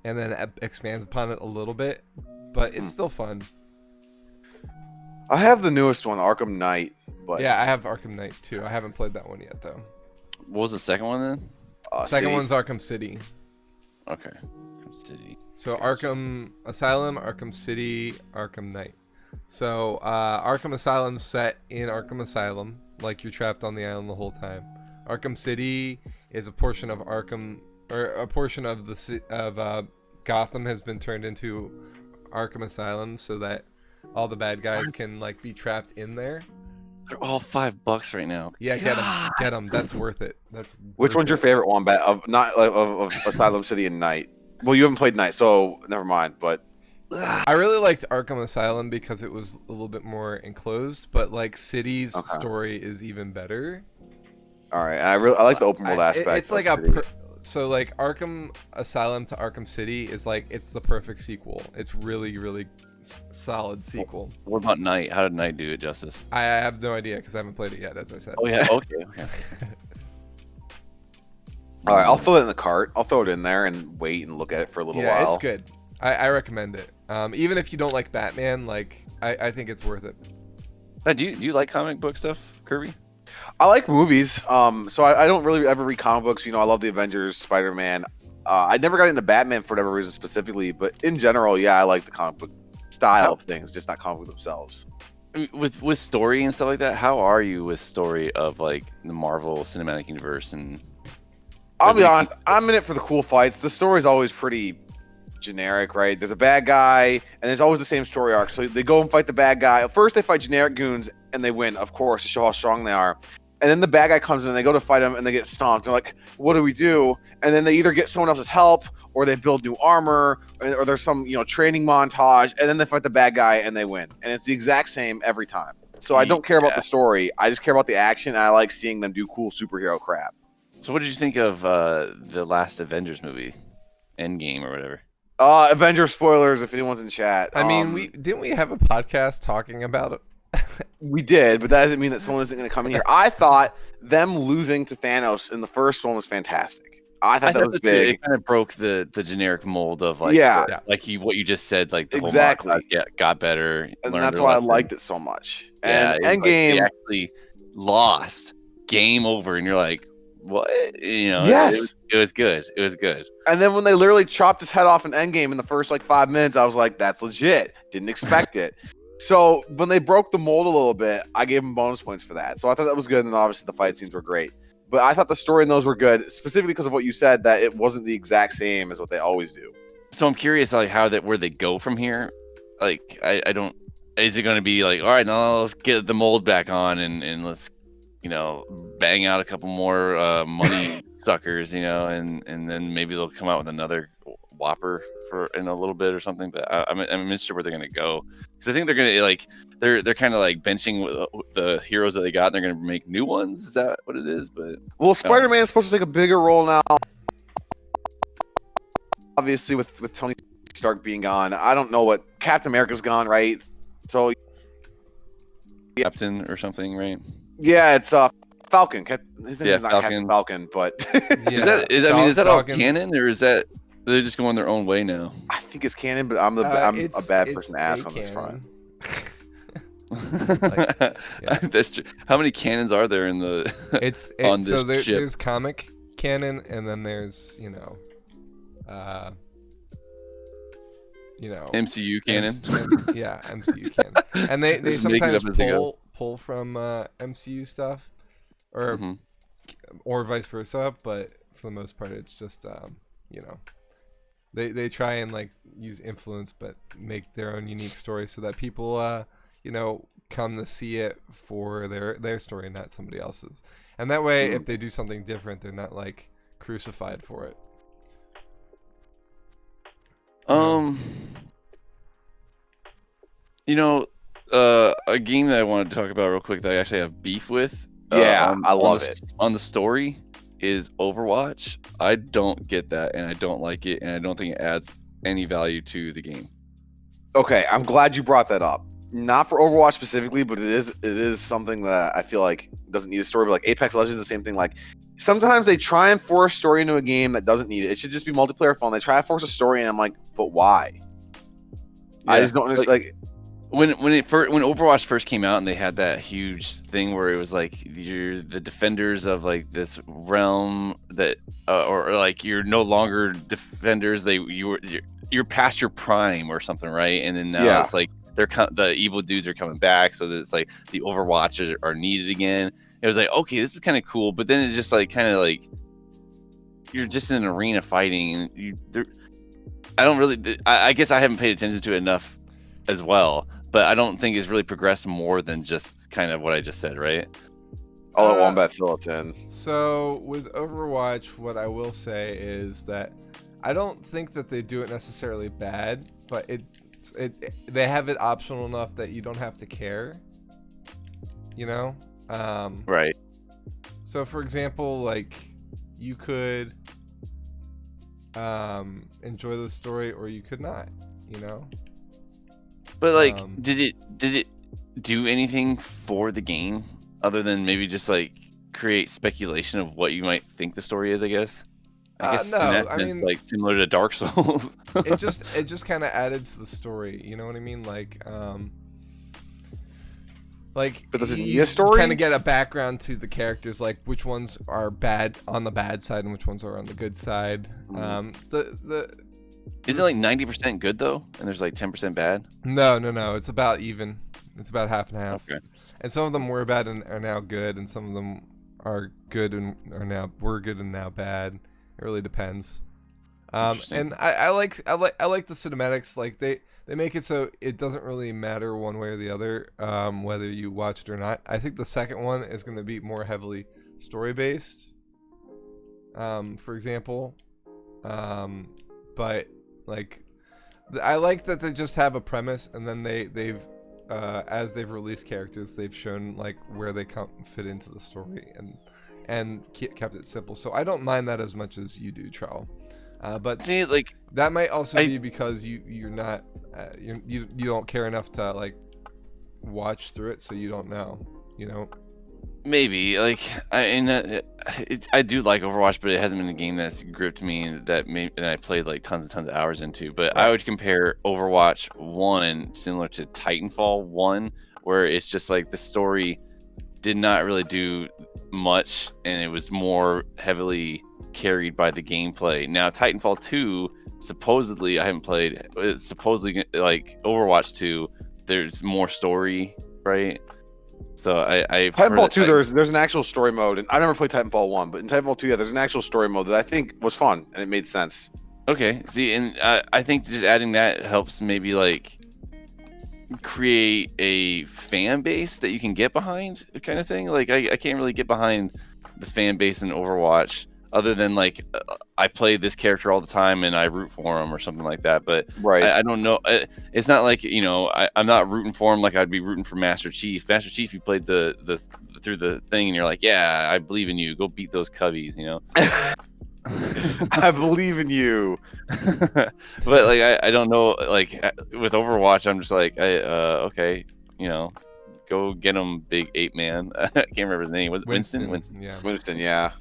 and then expands upon it a little bit, but it's still fun. I have the newest one, Arkham Knight. But Yeah, I have Arkham Knight too. I haven't played that one yet though. What was the second one then? Second see, one's Arkham City. Okay. Arkham City. So Arkham Asylum, Arkham City, Arkham Knight. So Arkham Asylum's set in Arkham Asylum, like you're trapped on the island the whole time. Arkham City is a portion of Arkham, or a portion of Gotham has been turned into Arkham Asylum, so that all the bad guys can like be trapped in there. They're all $5 right now. Yeah, get them. That's worth it. That's which worth one's your it. favorite one? Of Asylum City and Knight. Well, you haven't played Knight, so never mind. But I really liked Arkham Asylum because it was a little bit more enclosed, but like City's Okay. story is even better. all right, I like the open world aspect. It's like of City. so like Arkham Asylum to Arkham City is like it's the perfect sequel. It's really really solid sequel. What about Knight? How did Knight do it justice? I have no idea because I haven't played it yet, as I said. Oh yeah. Okay. All right, I'll throw it in the cart. I'll throw it in there and wait and look at it for a little Yeah, while. it's good. I recommend it. Even if you don't like Batman, like I think it's worth it. Do you like comic book stuff, Kirby? I like movies. So I don't really ever read comic books. You know, I love the Avengers, Spider-Man. I never got into Batman for whatever reason specifically, but in general, yeah, I like the comic book style of things, just not comic book themselves. With story and stuff like that, how are you with story of like the Marvel Cinematic Universe? And I'll be honest, I'm in it for the cool fights. The story's always pretty generic, right? There's a bad guy, and it's always the same story arc. So they go and fight the bad guy. First, they fight generic goons, and they win, of course, to show how strong they are. And then the bad guy comes in, and they go to fight him, and they get stomped. They're like, what do we do? And then they either get someone else's help, or they build new armor, or there's some, training montage, and then they fight the bad guy, and they win. And it's the exact same every time. So I don't care about Yeah. the story. I just care about the action. And I like seeing them do cool superhero crap. So what did you think of the last Avengers movie, Endgame or whatever? Avengers spoilers if anyone's in chat. I mean, we have a podcast talking about it. We did, but that doesn't mean that someone isn't going to come in here. I thought them losing to Thanos in the first one was fantastic. I thought that was big. It kind of broke the generic mold of like Yeah. like what you just said, like the Exactly. whole Marvel got better, And learned that's their why I lesson. liked it so much. Yeah, And it was like they Endgame, actually lost, game over, and you're like, what? You know, Yes. it was good. It was good. and then when they literally chopped his head off in Endgame in the first like 5 minutes, I was like, that's legit. Didn't expect it. So when they broke the mold a little bit, I gave them bonus points for that. So I thought that was good, and obviously the fight scenes were great. But I thought the story in those were good, specifically because of what you said, that it wasn't the exact same as what they always do. So I'm curious, like where they go from here. Like I don't. Is it going to be like, all right, now let's get the mold back on and let's, you know, bang out a couple more money suckers, you know, and then maybe they'll come out with another Whopper for in a little bit or something. But I'm interested where they're going to go, because I think they're going to like they're kind of like benching the heroes that they got, and they're going to make new ones. Is that what it is? But Well, Spider-Man is supposed to take a bigger role now, obviously with Tony Stark being gone. I don't know what Captain America's gone, right? So Captain or something, right? yeah, it's Falcon. His name Yeah, is not Captain Falcon, but Yeah. Is that all Falcon. canon, or is that they're just going their own way now? I think it's canon. But I'm a It's- bad it's person to ask a on this canon. front. yeah. That's true. How many cannons are there in the? It's On so this ship. there's comic canon, and then there's MCU canon? yeah, MCU canon, and they Just make it sometimes up as they go. pull from MCU stuff, or Mhm. or vice versa. But for the most part, it's just they try and like use influence, but make their own unique story so that people come to see it for their story, not somebody else's. And that way, if they do something different, they're not like crucified for it. A game that I wanted to talk about real quick that I actually have beef with. Yeah, I love it. On the story is Overwatch. I don't get that, and I don't like it, and I don't think it adds any value to the game. Okay, I'm glad you brought that up. Not for Overwatch specifically, but it is something that I feel like doesn't need a story. But like Apex Legends is the same thing. Like sometimes they try and force story into a game that doesn't need it. It should just be multiplayer fun. They try to force a story, and I'm like, but why? I Yeah, just don't understand. Like when Overwatch first came out and they had that huge thing where it was like you're the defenders of like this realm that or like you're no longer defenders, you're past your prime or something, right? And then now Yeah. it's like the evil dudes are coming back, so that it's like the Overwatch are needed again. It was like, okay, this is kind of cool, but then it's just like kind of like you're just in an arena fighting, and I guess I haven't paid attention to it enough as well, but I don't think it's really progressed more than just kind of what I just said, right? I'll let Wombat fill it in. So with Overwatch, what I will say is that I don't think that they do it necessarily bad, but they have it optional enough that you don't have to care. You know? Right. So for example, like you could enjoy the story or you could not, you know? But like, Um, did it do anything for the game other than maybe just like create speculation of what you might think the story is? I guess. I guess no, in that I sense, mean- like similar to Dark Souls. it just kind of added to the story, you know what I mean? But does it you need a story? kind of get a background to the characters, like which ones are bad on the bad side and which ones are on the good side. Isn't it like 90% good though, and there's like 10% bad? No, it's about even. It's about half and half. Okay. And some of them were bad and are now good, and some of them are good and were good and now bad. It really depends. Interesting. And I like the cinematics. Like they make it so it doesn't really matter one way or the other, whether you watch it or not. I think the second one is going to be more heavily story based. For example, but like I like that they just have a premise and then they've as they've released characters, they've shown like where they fit into the story and kept it simple. So I don't mind that as much as you do, Trell. But See, like, that might also be because you're not you don't care enough to like watch through it, so you don't know, you know. maybe like I do like Overwatch, but it hasn't been a game that's gripped me and I played like tons and tons of hours into. But I would compare Overwatch 1 similar to Titanfall 1, where it's just like the story did not really do much, and it was more heavily carried by the gameplay. Now Titanfall 2, supposedly, I haven't played. It's supposedly like Overwatch 2. There's more story, right? So I've Titanfall 2, there's an actual story mode, and I never played Titanfall 1, but in Titanfall 2, yeah, there's an actual story mode that I think was fun and it made sense. Okay, see, and I think just adding that helps maybe like create a fan base that you can get behind, kind of thing. Like I can't really get behind the fan base in Overwatch, other than like I play this character all the time and I root for him or something like that. But Right. I don't know. It's not like, you know, I'm not rooting for him like I'd be rooting for Master Chief. Master Chief, you played the through the thing and you're like, yeah, I believe in you. Go beat those Cubbies, you know. I believe in you. But like I don't know, like with Overwatch, I'm just like okay, you know, go get him, big ape man. I can't remember his name. Was it Winston? Yeah. Winston, yeah.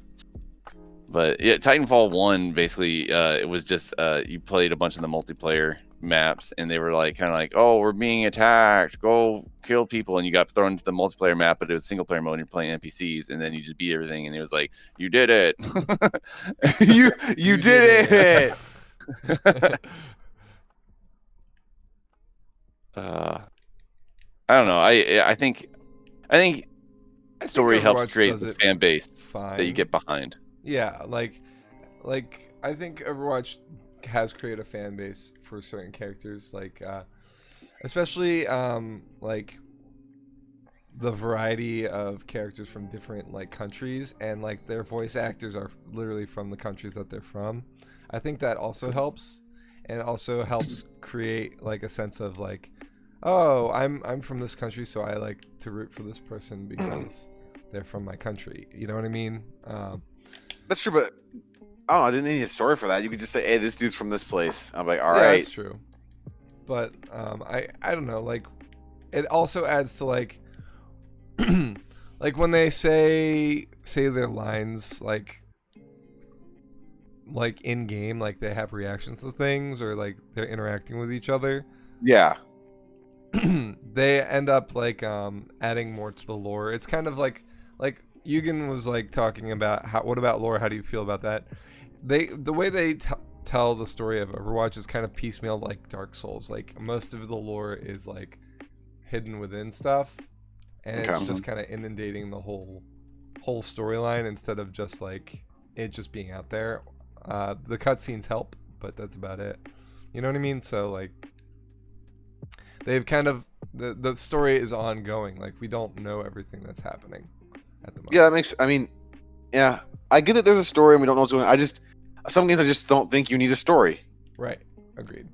But yeah, Titanfall 1 basically it was just you played a bunch of the multiplayer maps and they were like kind of like, oh, we're being attacked, go kill people, and you got thrown into the multiplayer map, but it was single player mode and you're playing NPCs, and then you just beat everything, and it was like, you did it. you did it. I don't know. I think story helps Overwatch create does the it fan base fine. that you get behind. Yeah, like I think Overwatch has created a fan base for certain characters, like especially like the variety of characters from different like countries, and like their voice actors are literally from the countries that they're from. I think that also helps, and also helps create like a sense of like, oh, I'm from this country, so I like to root for this person because they're from my country. You know what I mean? That's true, but I didn't need a story for that. You could just say, hey, this dude's from this place. I'm like, all Yeah, right. that's true. But I don't know, like it also adds to like like when they say their lines like in game, like they have reactions to things or like they're interacting with each other. Yeah. They end up like adding more to the lore. It's kind of like Eugen was like talking about what about lore? How do you feel about that? The way they tell the story of Overwatch is kind of piecemeal, like Dark Souls. Like most of the lore is like hidden within stuff, and it's just kind of inundating the whole storyline instead of just like it just being out there. The cutscenes help, but that's about it. You know what I mean? So like they've kind of the story is ongoing. Like we don't know everything that's happening at the moment. Yeah, that makes. I mean, yeah, I get that there's a story and we don't know what's going on. Some games I just don't think you need a story. Right. Agreed.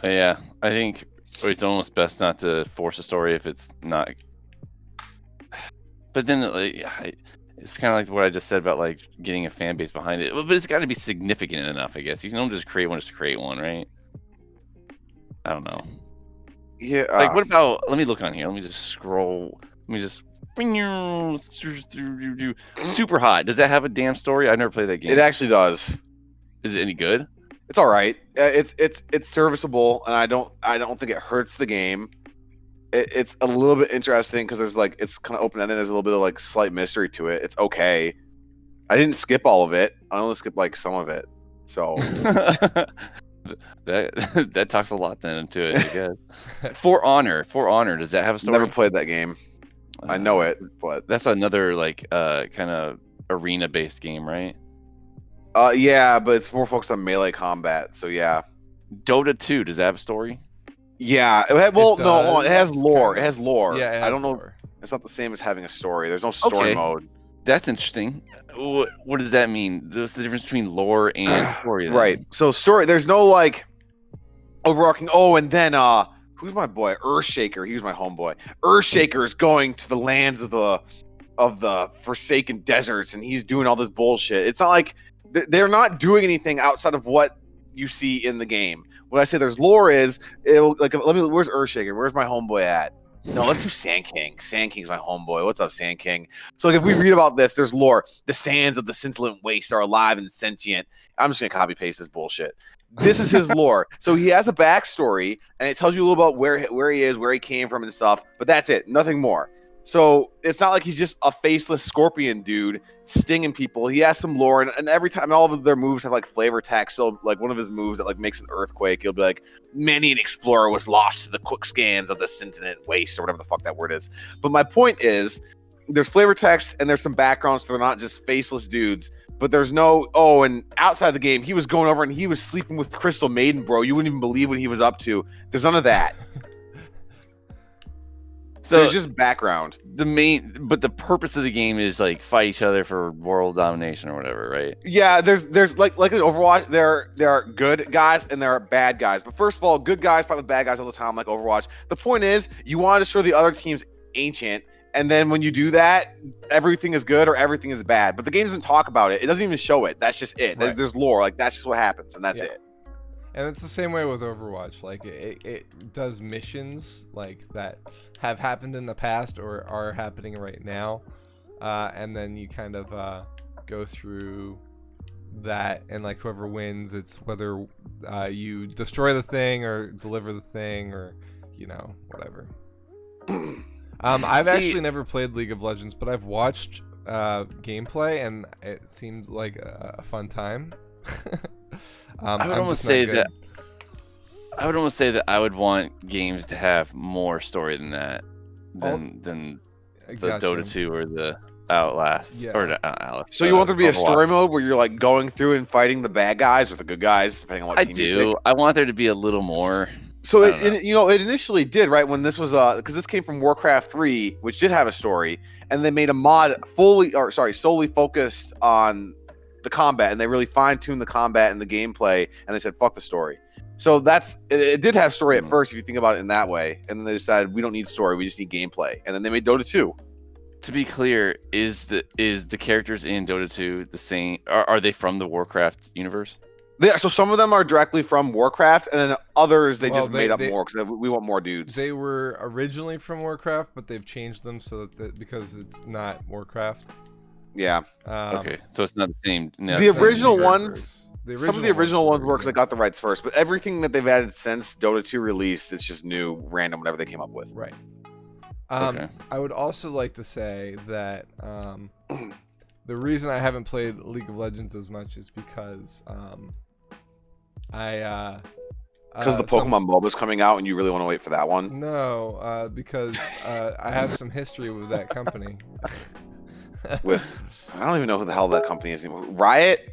Yeah, I think it's almost best not to force a story if it's not. But then it's kind of like what I just said about like getting a fan base behind it. But it's got to be significant enough, I guess. You don't just create one just to create one, right? I don't know. Yeah. Like, what about? Let me look on here. Let me just scroll. Let me just. Super Hot. Does that have a damn story? I never played that game. It actually does. Is it any good? It's all right. It's serviceable, and I don't think it hurts the game. It's a little bit interesting because there's like it's kind of open ended. There's a little bit of like slight mystery to it. It's okay. I didn't skip all of it. I only skipped like some of it. So that talks a lot then into it, I guess. For Honor. Does that have a story? Never played that game. I know it, but that's another like kind of arena based game, right? yeah, but it's more focused on melee combat. So yeah. Dota 2, does that have a story? Yeah. Well, no, it has lore. It has lore. Yeah, I don't know. lore. It's not the same as having a story. There's no story mode. That's interesting. What does that mean? What's the difference between lore and story? Then? Right. So story. There's no like overarching. Oh, and then who's my boy? Earthshaker. He was my homeboy. Earthshaker is going to the lands of the forsaken deserts, and he's doing all this bullshit. It's not like they're not doing anything outside of what you see in the game. When I say there's lore, is it'll like where's Earthshaker? Where's my homeboy at? No, let's do Sand King. Sand King's my homeboy. What's up, Sand King? So like, if we read about this, there's lore. The sands of the scintillant waste are alive and sentient. I'm just gonna copy paste this bullshit. This is his lore. So he has a backstory, and it tells you a little about where he is, where he came from, and stuff. But that's it. Nothing more. So it's not like he's just a faceless scorpion dude stinging people. He has some lore, and every time all of their moves have like flavor text. So like one of his moves that like makes an earthquake, he'll be like, "Many an explorer was lost to the quick scans of the scintillant waste," or whatever the fuck that word is. But my point is, there's flavor text and there's some backgrounds, so they're not just faceless dudes. But there's no, and outside the game, he was going over and he was sleeping with Crystal Maiden, bro. You wouldn't even believe what he was up to. There's none of that. So there's just background. But the purpose of the game is like fight each other for world domination or whatever, right? Yeah, there's like in Overwatch, there are good guys and there are bad guys. But first of all, good guys fight with bad guys all the time, like Overwatch. The point is, you want to destroy the other team's ancient, and then when you do that, everything is good or everything is bad. But the game doesn't talk about it. It doesn't even show it. That's just it. Right. There's lore. Like, that's just what happens, and that's it. And it's the same way with Overwatch. Like, it does missions like that have happened in the past or are happening right now, and then you kind of go through that, and like whoever wins, it's whether you destroy the thing or deliver the thing, or whatever. I've actually never played League of Legends, but I've watched gameplay, and it seemed like a fun time. I would almost say that I would want games to have more story than that, than the Dota 2 or the Outlast or the Outlast. So you want there to be a story mode where you're like going through and fighting the bad guys or the good guys, depending on what team you pick? I want there to be a little more. So it initially did, right, when this was because this came from Warcraft 3, which did have a story, and they made a mod solely focused on the combat, and they really fine-tuned the combat and the gameplay, and they said fuck the story. So it did have story at first if you think about it in that way, and then they decided we don't need story, we just need gameplay, and then they made Dota 2. To be clear, is the characters in Dota 2 the same? Are they from the Warcraft universe? So some of them are directly from Warcraft, and then others they made up more because we want more dudes. They were originally from Warcraft, but they've changed them so that because it's not Warcraft. Yeah. Okay, so it's not the same. No, the original ones. Some of the original ones were because they got the rights first, but everything that they've added since Dota 2 released, it's just new, random, whatever they came up with. Right. Okay. I would also like to say that the reason I haven't played League of Legends as much is because because the Pokemon MOBA is coming out and you really want to wait for that one? No, because I have some history with that company. I don't even know who the hell that company is anymore. Riot?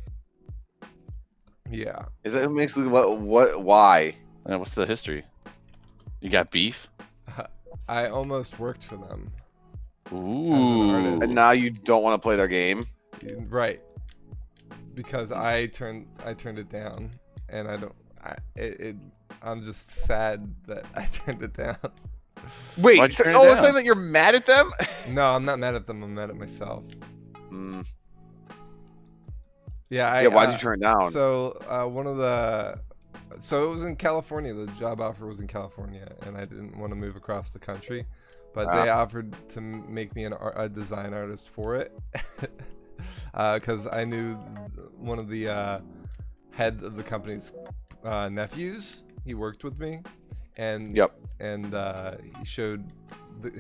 Yeah. Is that basically why? What's the history? You got beef? I almost worked for them. Ooh. As an artist. And now you don't want to play their game? Right. Because I turned it down, and I'm just sad that I turned it down. Wait, it's saying that you're mad at them? No, I'm not mad at them. I'm mad at myself. Yeah, why did you turn it down? So it was in California. The job offer was in California, and I didn't want to move across the country, but they offered to make me a design artist for it, because I knew one of the head of the company's nephews. He worked with me, and he showed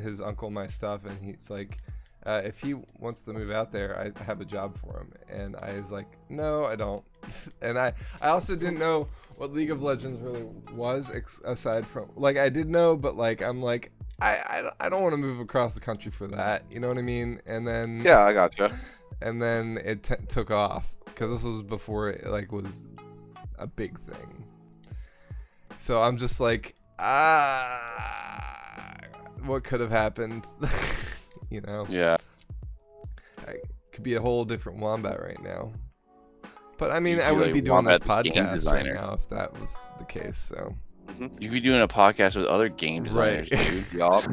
his uncle my stuff, and he's like, if he wants to move out there, I have a job for him. And I was like, no, I don't. And I also didn't know what League of Legends really was, aside from, like, I did know, but like, I'm like, I don't want to move across the country for that, you know what I mean? And then yeah, I gotcha. And then it took off, because this was before it like was a big thing. So I'm just like, what could have happened? You know? Yeah. I could be a whole different Wombat right now. But I mean, I wouldn't be doing this podcast right now if that was the case. So You could be doing a podcast with other game designers, dude. Yup.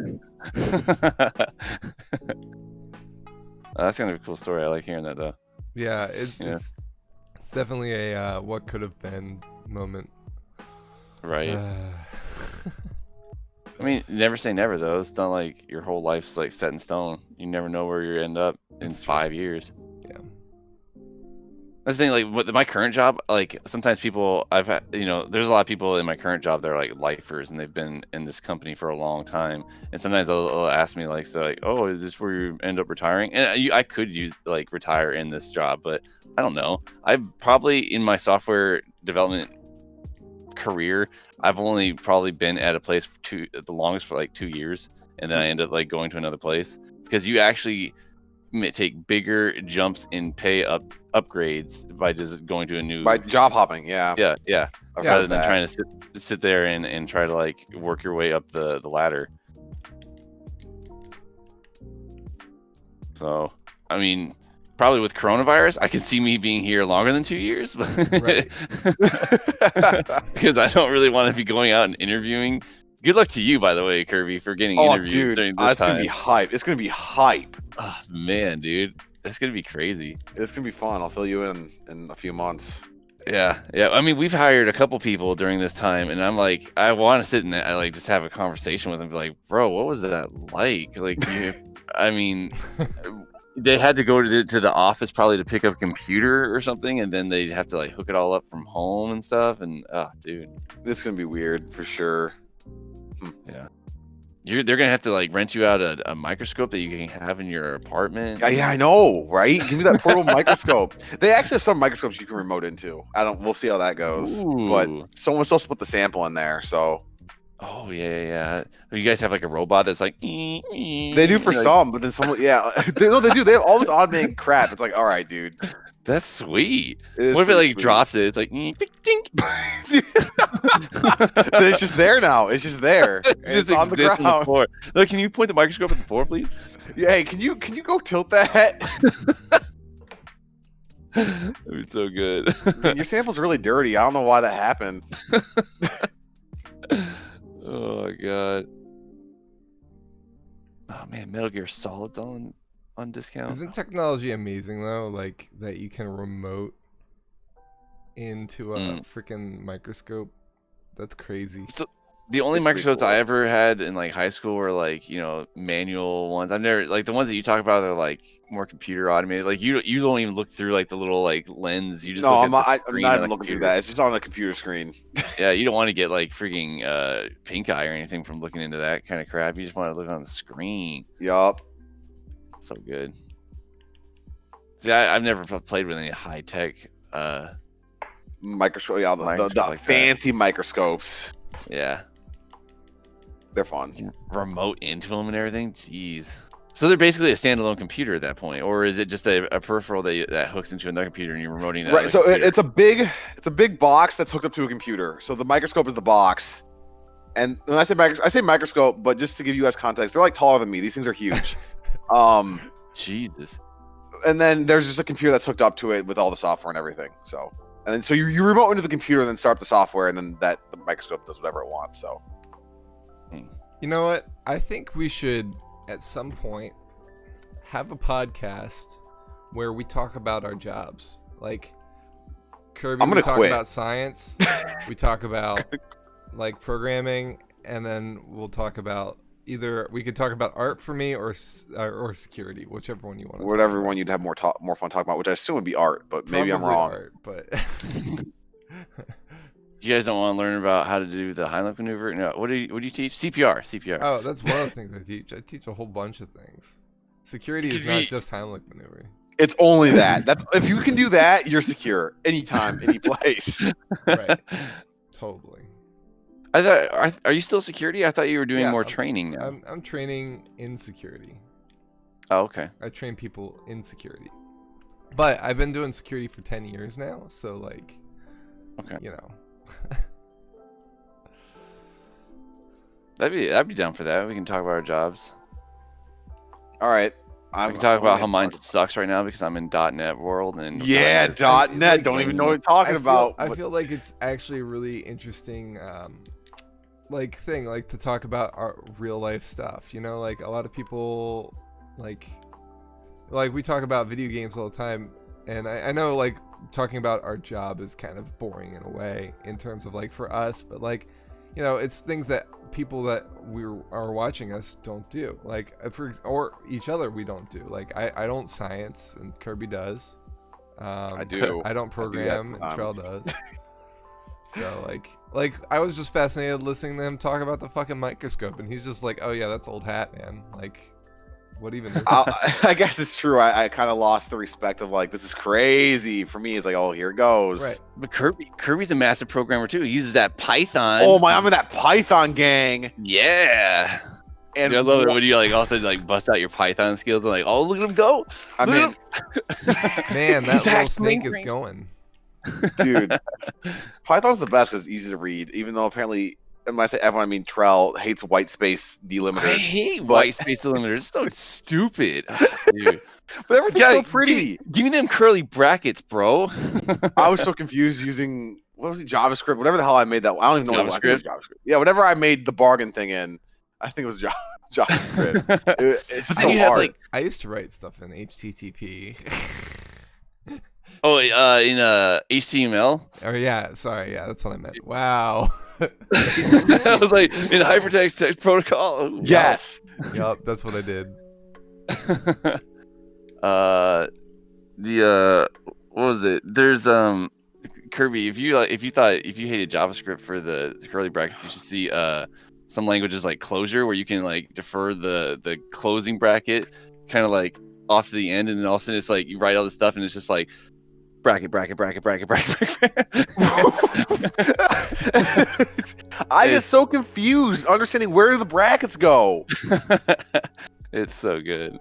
That's kind of a cool story. I like hearing that though. Yeah, it's definitely a what could have been moment. Right. I mean, never say never though. It's not like your whole life's like set in stone. You never know where you end up in That's true. 5 years. Yeah. That's the thing. Like with my current job, like sometimes people I've had, there's a lot of people in my current job that are like lifers and they've been in this company for a long time. And sometimes they'll ask me like, so like, oh, is this where you end up retiring? And I could retire in this job, but I don't know. I've probably in my software development career, I've only probably been at a place the longest for like 2 years, and then I end up like going to another place because you actually take bigger jumps in pay upgrades by just going to a new By job hopping, yeah. yeah I've rather heard than that. trying to sit there and try to like work your way up the ladder. So I mean, probably with coronavirus, I can see me being here longer than 2 years, but Right. because I don't really want to be going out and interviewing. Good luck to you, by the way, Kirby, for getting Oh, interviewed dude, during this it's time. gonna be hype. It's gonna be hype. Oh, man, dude, that's gonna be crazy. It's gonna be fun. I'll fill you in a few months. Yeah. I mean, we've hired a couple people during this time, and I'm like, I want to sit and I like just have a conversation with them, be like, bro, what was that like? Like, I mean, they had to go to the office probably to pick up a computer or something, and then they'd have to like hook it all up from home and stuff. And dude, This is gonna be weird for sure. they're gonna have to like rent you out a microscope that you can have in your apartment. Yeah, I know, right? Give me that portable microscope. They actually have some microscopes you can remote into. We'll see how that goes. But Ooh. someone's supposed to put the sample in there, so Oh yeah. You guys have like a robot that's like they do for some. But then someone, yeah, they do. They have all this automated crap. It's like, all right, dude. That's sweet. It is What if it pretty like sweet. drops it? It's like dink. It's just there now. It's just there. And Just it's on the exists ground. floor. Look, can you point the microscope at the floor, please? Yeah, hey, can you go tilt that? That'd be so good. Man, your sample's really dirty. I don't know why that happened. Oh my god. Oh man, Metal Gear Solid's on discount. Isn't technology amazing though? Like that you can remote into a freaking microscope. That's crazy. The only It's pretty microscopes cool. I ever had in like high school were like, manual ones. I've never like the ones that you talk about are like more computer automated. Like you don't even look through like the little like lens. You just No, look I'm at the not, I'm screen not on even the looking through computer. that. It's just on the computer screen. Yeah, you don't want to get like freaking pink eye or anything from looking into that kind of crap. You just want to look on the screen. Yup. So good. See, I've never played with any high tech. Microscope. Yeah, the Microscope like that. fancy microscopes. Yeah, They're fun. remote into them and everything. Jeez. So they're basically a standalone computer at that point, or is it just a peripheral that hooks into another computer and you're remoting it? Right. So it's a big box that's hooked up to a computer. So the microscope is the box. And when I say microscope, but just to give you guys context, they're like taller than me. These things are huge. Jesus. And then there's just a computer that's hooked up to it with all the software and everything. So, and then so you remote into the computer and then start up the software, and then the microscope does whatever it wants. So, You know what? I think we should at some point have a podcast where we talk about our jobs. Like Kirby, I'm gonna we talk quit. about science. We talk about like programming, and then we'll talk about we could talk about art for me or security, whichever one you want. whatever one you'd have more fun talking about, which I assume would be art, but maybe I'm wrong. Art, but You guys don't want to learn about how to do the Heimlich maneuver? No. What do you teach? CPR. oh, that's one of the things I teach. I teach a whole bunch of things. Security is Could not we- just Heimlich maneuvering. It's only that. That's if you can do that, you're secure anytime, any place. Right. Totally. I thought, are you still security? I thought you were doing Yeah, more training now. I'm training in security. Oh, okay. I train people in security. But I've been doing security for 10 years now, so like, Okay. you know. I'd be down for that. We can talk about our jobs. All right. I can talk about how mine sucks right now because I'm in .NET world and Yeah, .NET. .net. Like, Don't even know what you're talking about. I feel like it's actually a really interesting like thing, like to talk about our real life stuff. You know, like a lot of people like we talk about video games all the time, and I know like talking about our job is kind of boring in a way in terms of like for us, but like, you know, it's things that people that are watching us don't do, like or each other we don't do. Like I don't science and Kirby does. I do. I don't program and Trell sometimes. does. So like I was just fascinated listening to him talk about the fucking microscope, and he's just like, oh yeah, that's old hat, man. Like, what even is that? I guess it's true. I kind of lost the respect of like, this is crazy. For me, it's like, oh, here it goes. Right. But Kirby's a massive programmer too. He uses that Python. Oh my, I'm in that Python gang. Yeah. And Dude, I love it when you like all of a sudden like bust out your Python skills and like, oh, look at him go. I Look at mean, him. Man, that He's little actually snake is green. going. dude, Python's the best because it's easy to read. Even though apparently, and when I say everyone, I mean Trell hates white space I delimiters. hate but- white space delimiters. It's so stupid. Dude. But everything's so Yeah, pretty. Give me them curly brackets, bro. I was so confused using what was it, JavaScript, whatever the hell I made that. I don't even know what I think it was JavaScript. Yeah, whatever I made the bargain thing in. I think it was JavaScript. It's But so then you have hard. like I used to write stuff in HTTP. in HTML. Oh yeah, sorry, yeah, that's what I meant. Wow. I was like in hypertext text protocol. Oh, yes. Yup, that's what I did. wow. What was it? There's Kirby. If you hated JavaScript for the curly brackets, you should see some languages like Clojure where you can like defer the closing bracket kind of like off to the end, and then all of a sudden it's like you write all this stuff and it's just like bracket. I get so confused understanding where the brackets go. It's so good.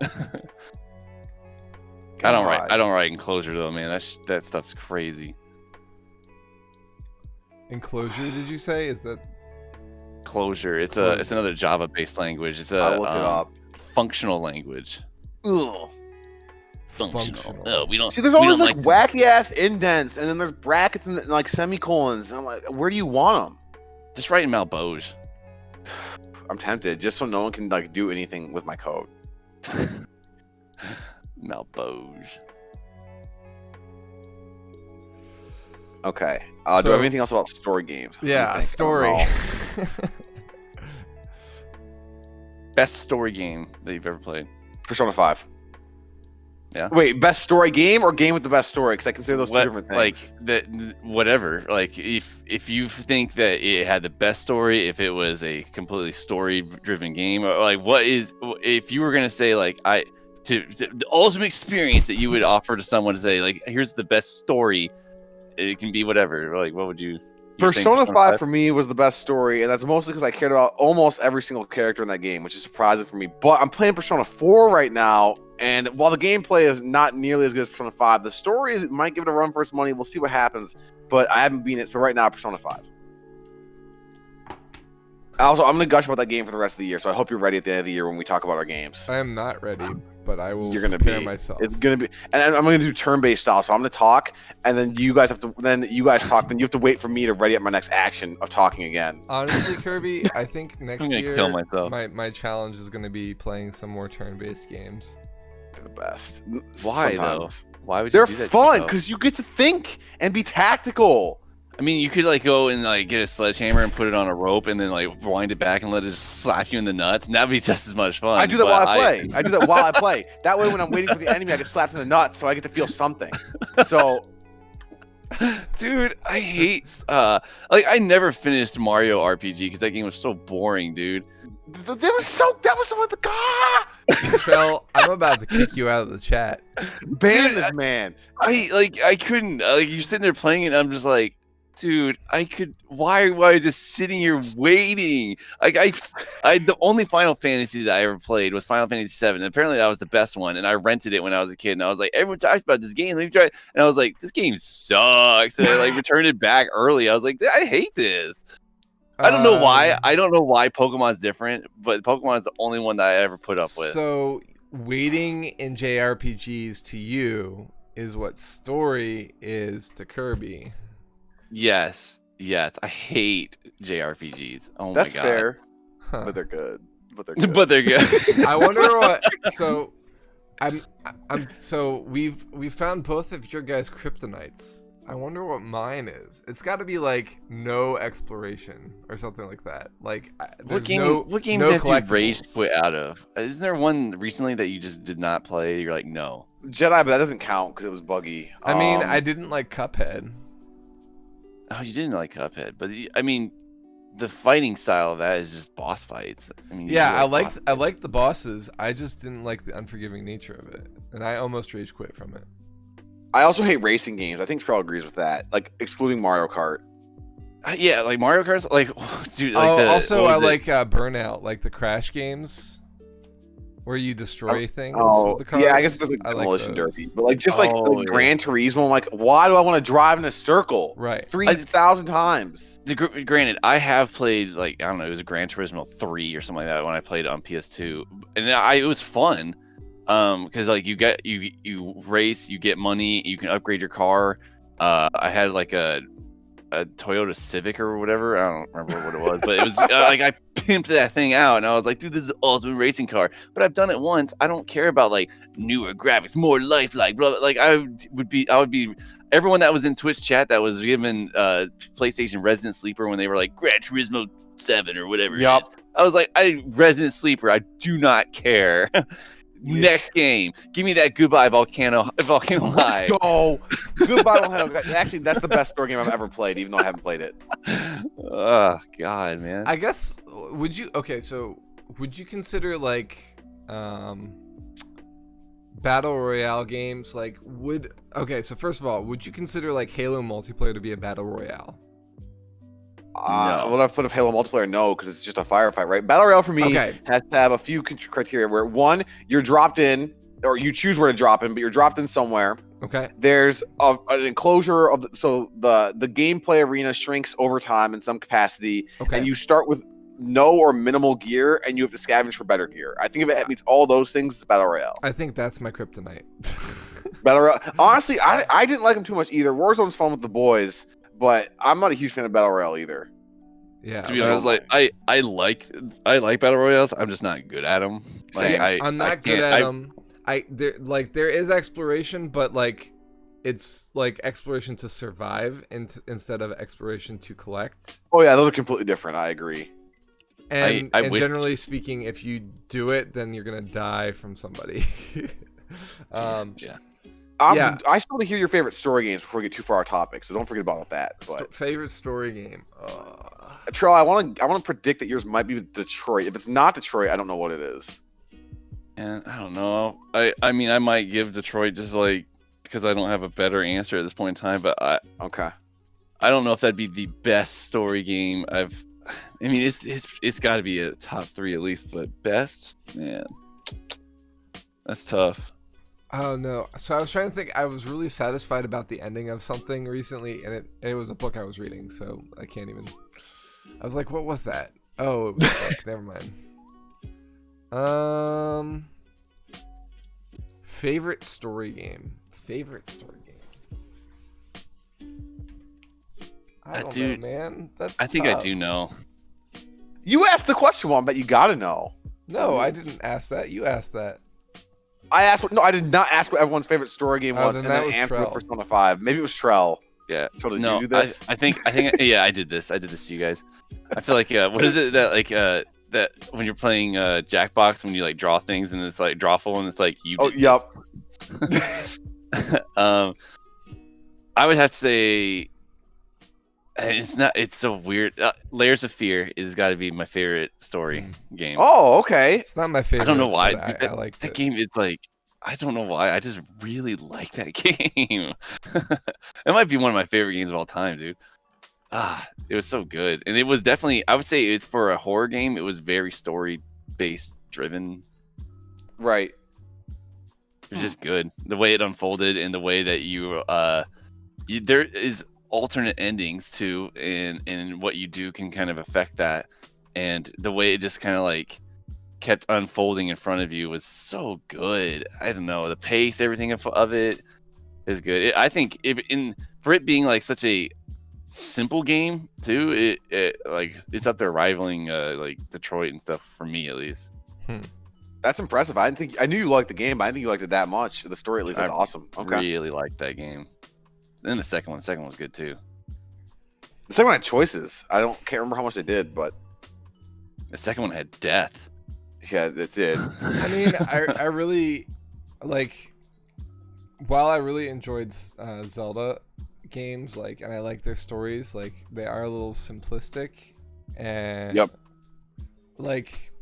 I don't write in Clojure though, man. That stuff's crazy. Enclosure, did you say? Is that Clojure. It's Clojure. it's another Java based language. It's a I'll look it up. functional language. Ugh. Functional. No, we don't See, there's we always don't like wacky ass indents, and then there's brackets and like semicolons. And I'm like, where do you want them? just write in Malboj. I'm tempted, just so no one can like do anything with my code. Malboj. Okay. Do I So- have anything else about story games? Let me yeah, think. story. Oh, Best story game that you've ever played. Persona 5. Yeah. Wait, best story game or game with the best story? Because I consider those two different things. Whatever. Like if you think that it had the best story, if it was a completely story driven game, or like what is, if you were gonna say like the ultimate experience that you would offer to someone to say like here's the best story, it can be whatever. Like what would you? you're saying Persona 5 for me was the best story, and that's mostly because I cared about almost every single character in that game, which is surprising for me. But I'm playing Persona 4 right now, and while the gameplay is not nearly as good as Persona 5, the story might give it a run for its money. We'll see what happens, but I haven't beaten it, so right now, Persona 5. Also, I'm going to gush about that game for the rest of the year, so I hope you're ready at the end of the year when we talk about our games. I am not ready, but I will You're gonna prepare be. myself. It's gonna be, and I'm gonna do turn-based style. So I'm gonna talk, and then you guys have to. Then you guys talk. Then you have to wait for me to ready up my next action of talking again. Honestly, Kirby, I think next I'm gonna year kill myself. my challenge is going to be playing some more turn-based games. They're the best. Why Sometimes. though? Why would you They're do that? to fun yourself? because you get to think and be tactical. I mean, you could like go and like get a sledgehammer and put it on a rope and then like wind it back and let it just slap you in the nuts, and that'd be just as much fun. I do that but while I play. I do that while I play. That way, when I'm waiting for the enemy, I get slapped in the nuts, so I get to feel something. So Dude, I hate like I never finished Mario RPG because that game was so boring, dude. that was what the Trell, I'm about to kick you out of the chat. ban Dude, this man. I couldn't like you're sitting there playing it and I'm just like, dude, I could why just sitting here waiting? Like I the only Final Fantasy that I ever played was Final Fantasy VII. And apparently that was the best one, and I rented it when I was a kid, and I was like, everyone talks about this game, let me try it. And I was like, this game sucks. And I like returned it back early. I was like, I hate this. I don't know why. I don't know why Pokemon's different, but Pokemon's the only one that I ever put up with. So waiting in JRPGs to you is what story is to Kirby. Yes. Yes, I hate JRPGs. Oh That's my god. fair, Huh. but they're good. But they're good. But they're good. I wonder what. So, So we've found both of your guys' kryptonites. I wonder what mine is. It's got to be like no exploration or something like that. Like What there's game? no, What game no have you rage collectibles. quit out of? Isn't there one recently that you just did not play? You're like, no. Jedi, but that doesn't count because it was buggy. I mean, I didn't like Cuphead. Oh, you didn't like Cuphead, but I mean, the fighting style of that is just boss fights. I mean, you Yeah, do like boss I liked the bosses. I just didn't like the unforgiving nature of it, and I almost rage quit from it. I also hate racing games. I think Trell agrees with that. Like excluding Mario Kart. Yeah, like Mario Kart, like dude. Like Oh, the, also what I was it? like Burnout, like the crash games, where you destroy things. Oh, with the cars. yeah, I guess it's like I like demolition those. derby, but like just like Oh, yeah. Gran Turismo. I'm like, why do I want to drive in a circle Right. 3,000 times? Granted, I have played like I don't know, it was Gran Turismo 3 or something like that when I played it on PS2, and it was fun. Because like you race, you get money, you can upgrade your car. I had like a Toyota Civic or whatever. I don't remember what it was, but it was like I pimped that thing out, and I was like, dude, this is the ultimate racing car. But I've done it once. I don't care about like newer graphics, more lifelike, blah. Like I would be. Everyone that was in Twitch chat that was given PlayStation Resident Sleeper when they were like Gran Turismo 7 or whatever. Yup. It is. I was like, Resident Sleeper. I do not care. Next game, give me that Goodbye Volcano High. Let's go. Goodbye, Volcano. Actually, that's the best story game I've ever played, even though I haven't played it. Oh God, man. I guess would you consider like battle royale games like so first of all, would you consider like Halo multiplayer to be a battle royale? No. What I put of Halo multiplayer? No, because it's just a firefight, right? Battle Royale for me Okay. has to have a few criteria. Where one, you're dropped in, or you choose where to drop in, but you're dropped in somewhere. Okay. There's an enclosure of so the gameplay arena shrinks over time in some capacity, Okay. and you start with no or minimal gear, and you have to scavenge for better gear. I think if it meets all those things, it's Battle Royale. I think that's my kryptonite. Battle Royale. Honestly, I didn't like them too much either. Warzone's fun with the boys, but I'm not a huge fan of Battle Royale either. Yeah. To be honest, like I like battle royales. I'm just not good at them. Same. I'm not good at them. There is exploration, but like it's like exploration to survive instead of exploration to collect. Oh yeah, those are completely different. I agree. And, I and wish- generally speaking, if you do it, then you're gonna die from somebody. Yeah. Yeah. I still want to hear your favorite story games before we get too far off topic, so don't forget about that. But Favorite story game. Trell, I want to predict that yours might be Detroit. If it's not Detroit, I don't know what it is. And I don't know. I mean, I might give Detroit just like because I don't have a better answer at this point in time. But Okay. I don't know if that'd be the best story game I've. I mean, it's got to be a top 3 at least, but best, man, that's tough. Oh no! So I was trying to think. I was really satisfied about the ending of something recently, and it was a book I was reading. So I can't even. I was like, "What was that?" Oh, it was a book. Never mind. Favorite story game. I don't Dude, know, man. That's. I think I tough. do know. You asked the question, one, but you got to know. No, I didn't ask that. You asked that. I asked. No, I did not ask what everyone's favorite story game Oh, was, then and that then was answered with Trell. Persona 5. Maybe it was Trell. Yeah. Trell, did No, you do this? I think yeah, I did this. I did this to you guys. I feel like what is it that like that when you're playing Jackbox when you like draw things and it's like drawful and it's like you. Oh, did yup. this. I would have to say. And it's so weird. Layers of Fear is got to be my favorite story game. Oh, okay. It's not my favorite. I don't know why. but I like That it. game is like, I don't know why. I just really like that game. It might be one of my favorite games of all time, dude. It was so good. And it was definitely, I would say it's for a horror game. It was very story based driven. Right. It was just good. The way it unfolded and the way that there is alternate endings too, and what you do can kind of affect that. And the way it just kind of like kept unfolding in front of you was so good. I don't know, the pace, everything of it is good. I think for it being like such a simple game too. It like it's up there rivaling like Detroit and stuff for me at least. That's impressive. I knew you liked the game, but I didn't think you liked it that much. The story, at least, that's I awesome. Okay. Really liked that game. Then the second one was good too. The second one had choices. Can't remember how much they did, but The second one had death. yeah, it did. I mean, I really like. While I really enjoyed Zelda games, like, and I like their stories, like they are a little simplistic, and Yep. like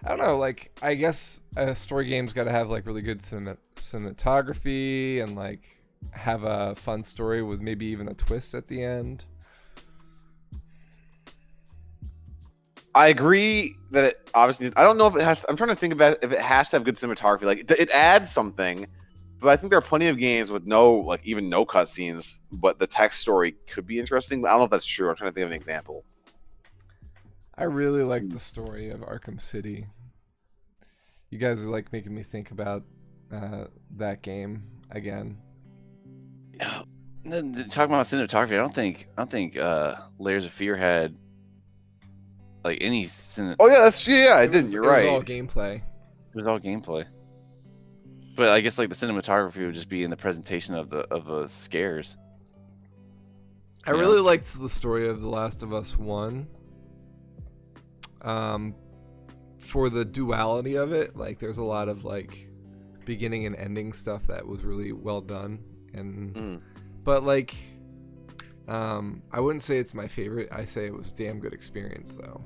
I don't know, like I guess a story game's got to have like really good cinematography and like have a fun story with maybe even a twist at the end. I agree that it obviously. I don't know if it has. I'm trying to think about if it has to have good cinematography. Like it adds something, but I think there are plenty of games with no cutscenes, but the text story could be interesting. I don't know if that's true. I'm trying to think of an example. I really like the story of Arkham City. You guys are like making me think about that game again. Talking about cinematography, I don't think Layers of Fear had like any Oh yeah, I did. You're You're right. It was all gameplay. It was all gameplay. But I guess like the cinematography would just be in the presentation of the scares. I really liked the story of The Last of Us 1. For the duality of it, like there's a lot of like beginning and ending stuff that was really well done, and but like I wouldn't say it's my favorite. I say it was a damn good experience though.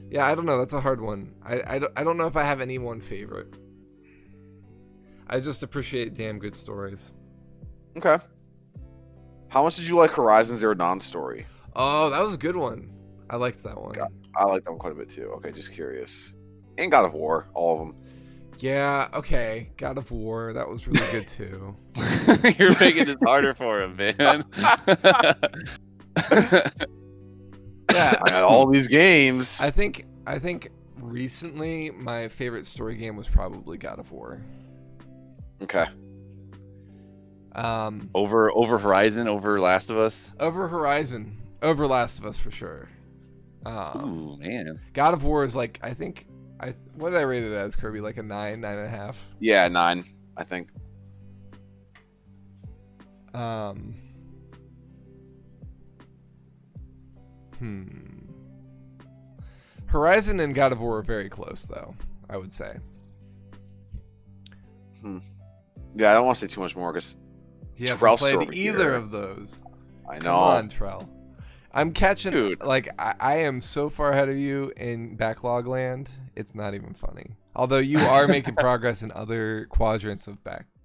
Yeah, I don't know. That's a hard one. I don't know if I have any one favorite. I just appreciate damn good stories. Okay. How much did you like Horizon Zero Dawn story? Oh, that was a good one. I liked that one. I like that one quite a bit too. Okay, just curious. And God of War, all of them. Yeah, okay. God of War, that was really good too. You're making it harder for him, man. Yeah, I got all these games. I think recently my favorite story game was probably God of War. Okay. Over Horizon, over Last of Us. Over Horizon, over Last of Us for sure. Ooh, man. God of War is like what did I rate it as, Kirby? Like a 9.5. Yeah, 9, I think. Horizon and God of War are very close, though, I would say. Yeah, I don't want to say too much more because He hasn't played either of those. I know. Come on, Trell. I'm catching, Dude. like, I am so far ahead of you in backlog land, it's not even funny. Although you are making progress in other quadrants of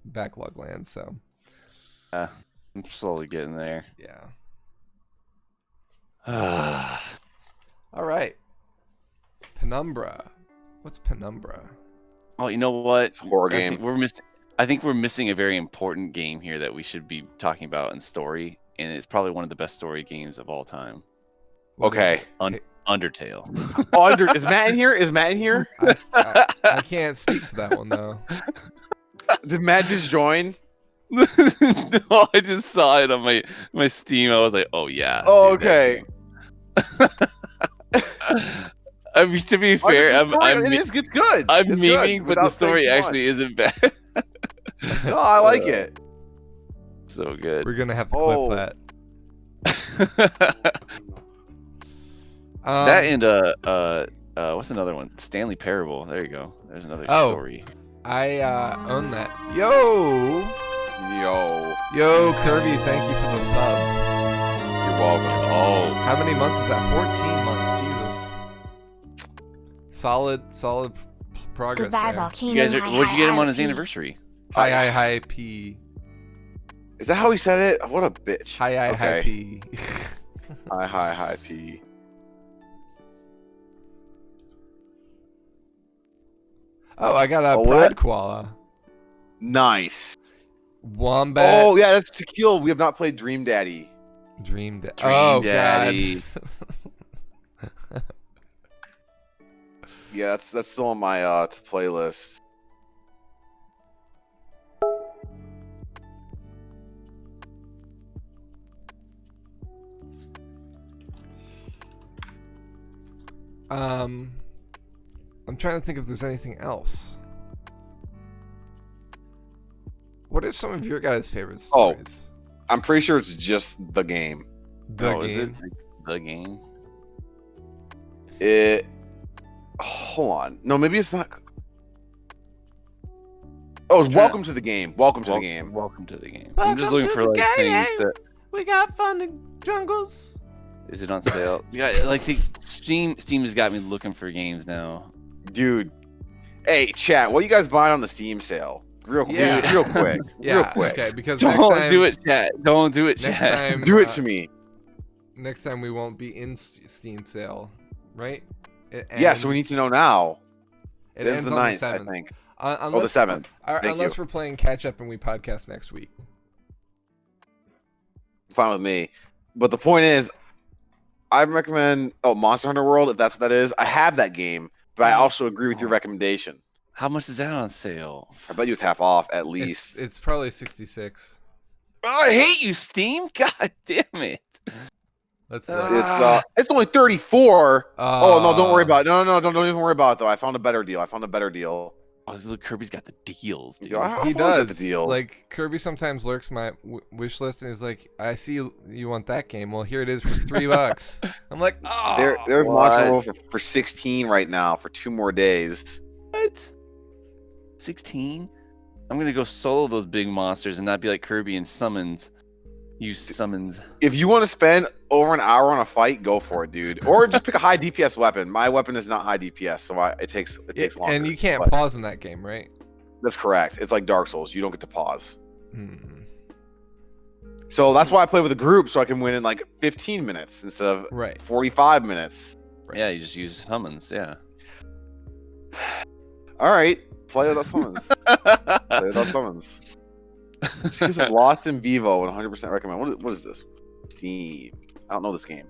backlog land, so. I'm slowly getting there. Yeah. Ah. All right. Penumbra. What's Penumbra? Oh, you know what? It's a horror I game. think we're missing a very important game here that we should be talking about in story, and it's probably one of the best story games of all time. Okay. Undertale. Oh, is Matt in here? Is Matt in here? I can't speak to that one, though. Did Matt just join? No, I just saw it on my Steam. I was like, oh yeah. Oh, dude, that okay. game. I mean, to be fair, it's good. I'm It's memeing, good, but the without saying story too actually isn't bad. much. No, I like it. So good. We're going to have to clip that. That and what's another one? Stanley Parable. There you go. There's another story. I own that. Yo, Kirby, thank you for the sub. You're welcome. Oh, How many months is that? 14 months. Jesus. Solid progress Goodbye, there. volcano. you guys are. Hi, What'd you get him on his hi, anniversary? Hi P. Is that how he said it? What a bitch. Hi Okay. P. Hi P. Oh, I got a Oh, Pride what? Koala. Nice. Wombat. Oh yeah, that's Tequila. We have not played Dream Daddy. Dream Daddy. Dream Oh, Daddy. God. Yeah, that's still on my playlist. I'm trying to think if there's anything else. What are some of your guys' favorite stories? I'm pretty sure it's just the game. The Is it game. the game? It. Hold on. No, maybe it's not. Oh, it's Welcome to the Game. Welcome to the game. Welcome to the game. I'm just looking for like things that. We got fun in jungles. Is it on sale? Yeah, like Steam has got me looking for games now. Dude. Hey, chat. What are you guys buying on the Steam sale? Real quick. Yeah. Real quick. Yeah. Real quick. Okay, because Don't next time, do it, chat. Don't do it, Next chat. time, Do it to me. Next time we won't be in Steam sale, right? Yeah, so we need to know now. It This is ends the on 9th, the I 7th. think. Unless, the 7th. Thank unless you. we're playing catch up and we podcast next week. Fine with me. But the point is, I recommend Monster Hunter World, if that's what that is. I have that game, but I also agree with your recommendation. How much is that on sale? I bet you it's half off at least. It's probably 66. Oh, I hate you, Steam. God damn it. Let's It's only 34. Oh no, don't worry it. about it. No, don't even worry about it though. I found a better deal. Oh, look, Kirby's got the deals, dude. Yeah, He I've always got does. the deals. Like Kirby sometimes lurks my wish list and is like, "I see you want that game. Well, here it is for $3." I'm like, "Oh, There's what? Monster Hunter World for 16 right now for 2 more days. What? 16? I'm gonna go solo those big monsters and not be like Kirby and summons. Use summons. If you want to spend over an hour on a fight, go for it, dude. Or just pick a high DPS weapon. My weapon is not high DPS, so it takes longer. And you can't but pause in that game, right?" That's correct. It's like Dark Souls. You don't get to pause. Hmm. So that's why I play with a group, so I can win in like 15 minutes instead of Right. 45 minutes. Yeah, you just use summons. Yeah. All right, play without summons. Play without summons. This is Lost in Vivo and 100% recommend. What is this? Steam. I don't know this game.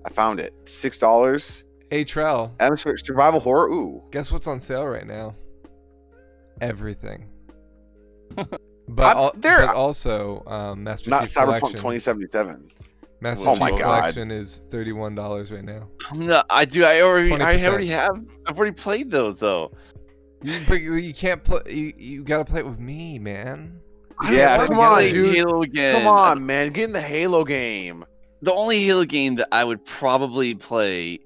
I found it. $6. Hey Trell, Atmospheric survival horror. Ooh. guess what's on sale right now? Everything. But also, Master Not Chief Cyberpunk Collection. 2077. Master Oh Chief my God. Collection is $31 right now. No, I do. I already 20%. have. I've already played those though. You can't play. You gotta play it with me, man. Yeah, I come wanna on, play dude. Halo again. Come on, man. Get in the Halo game. The only Halo game that I would probably play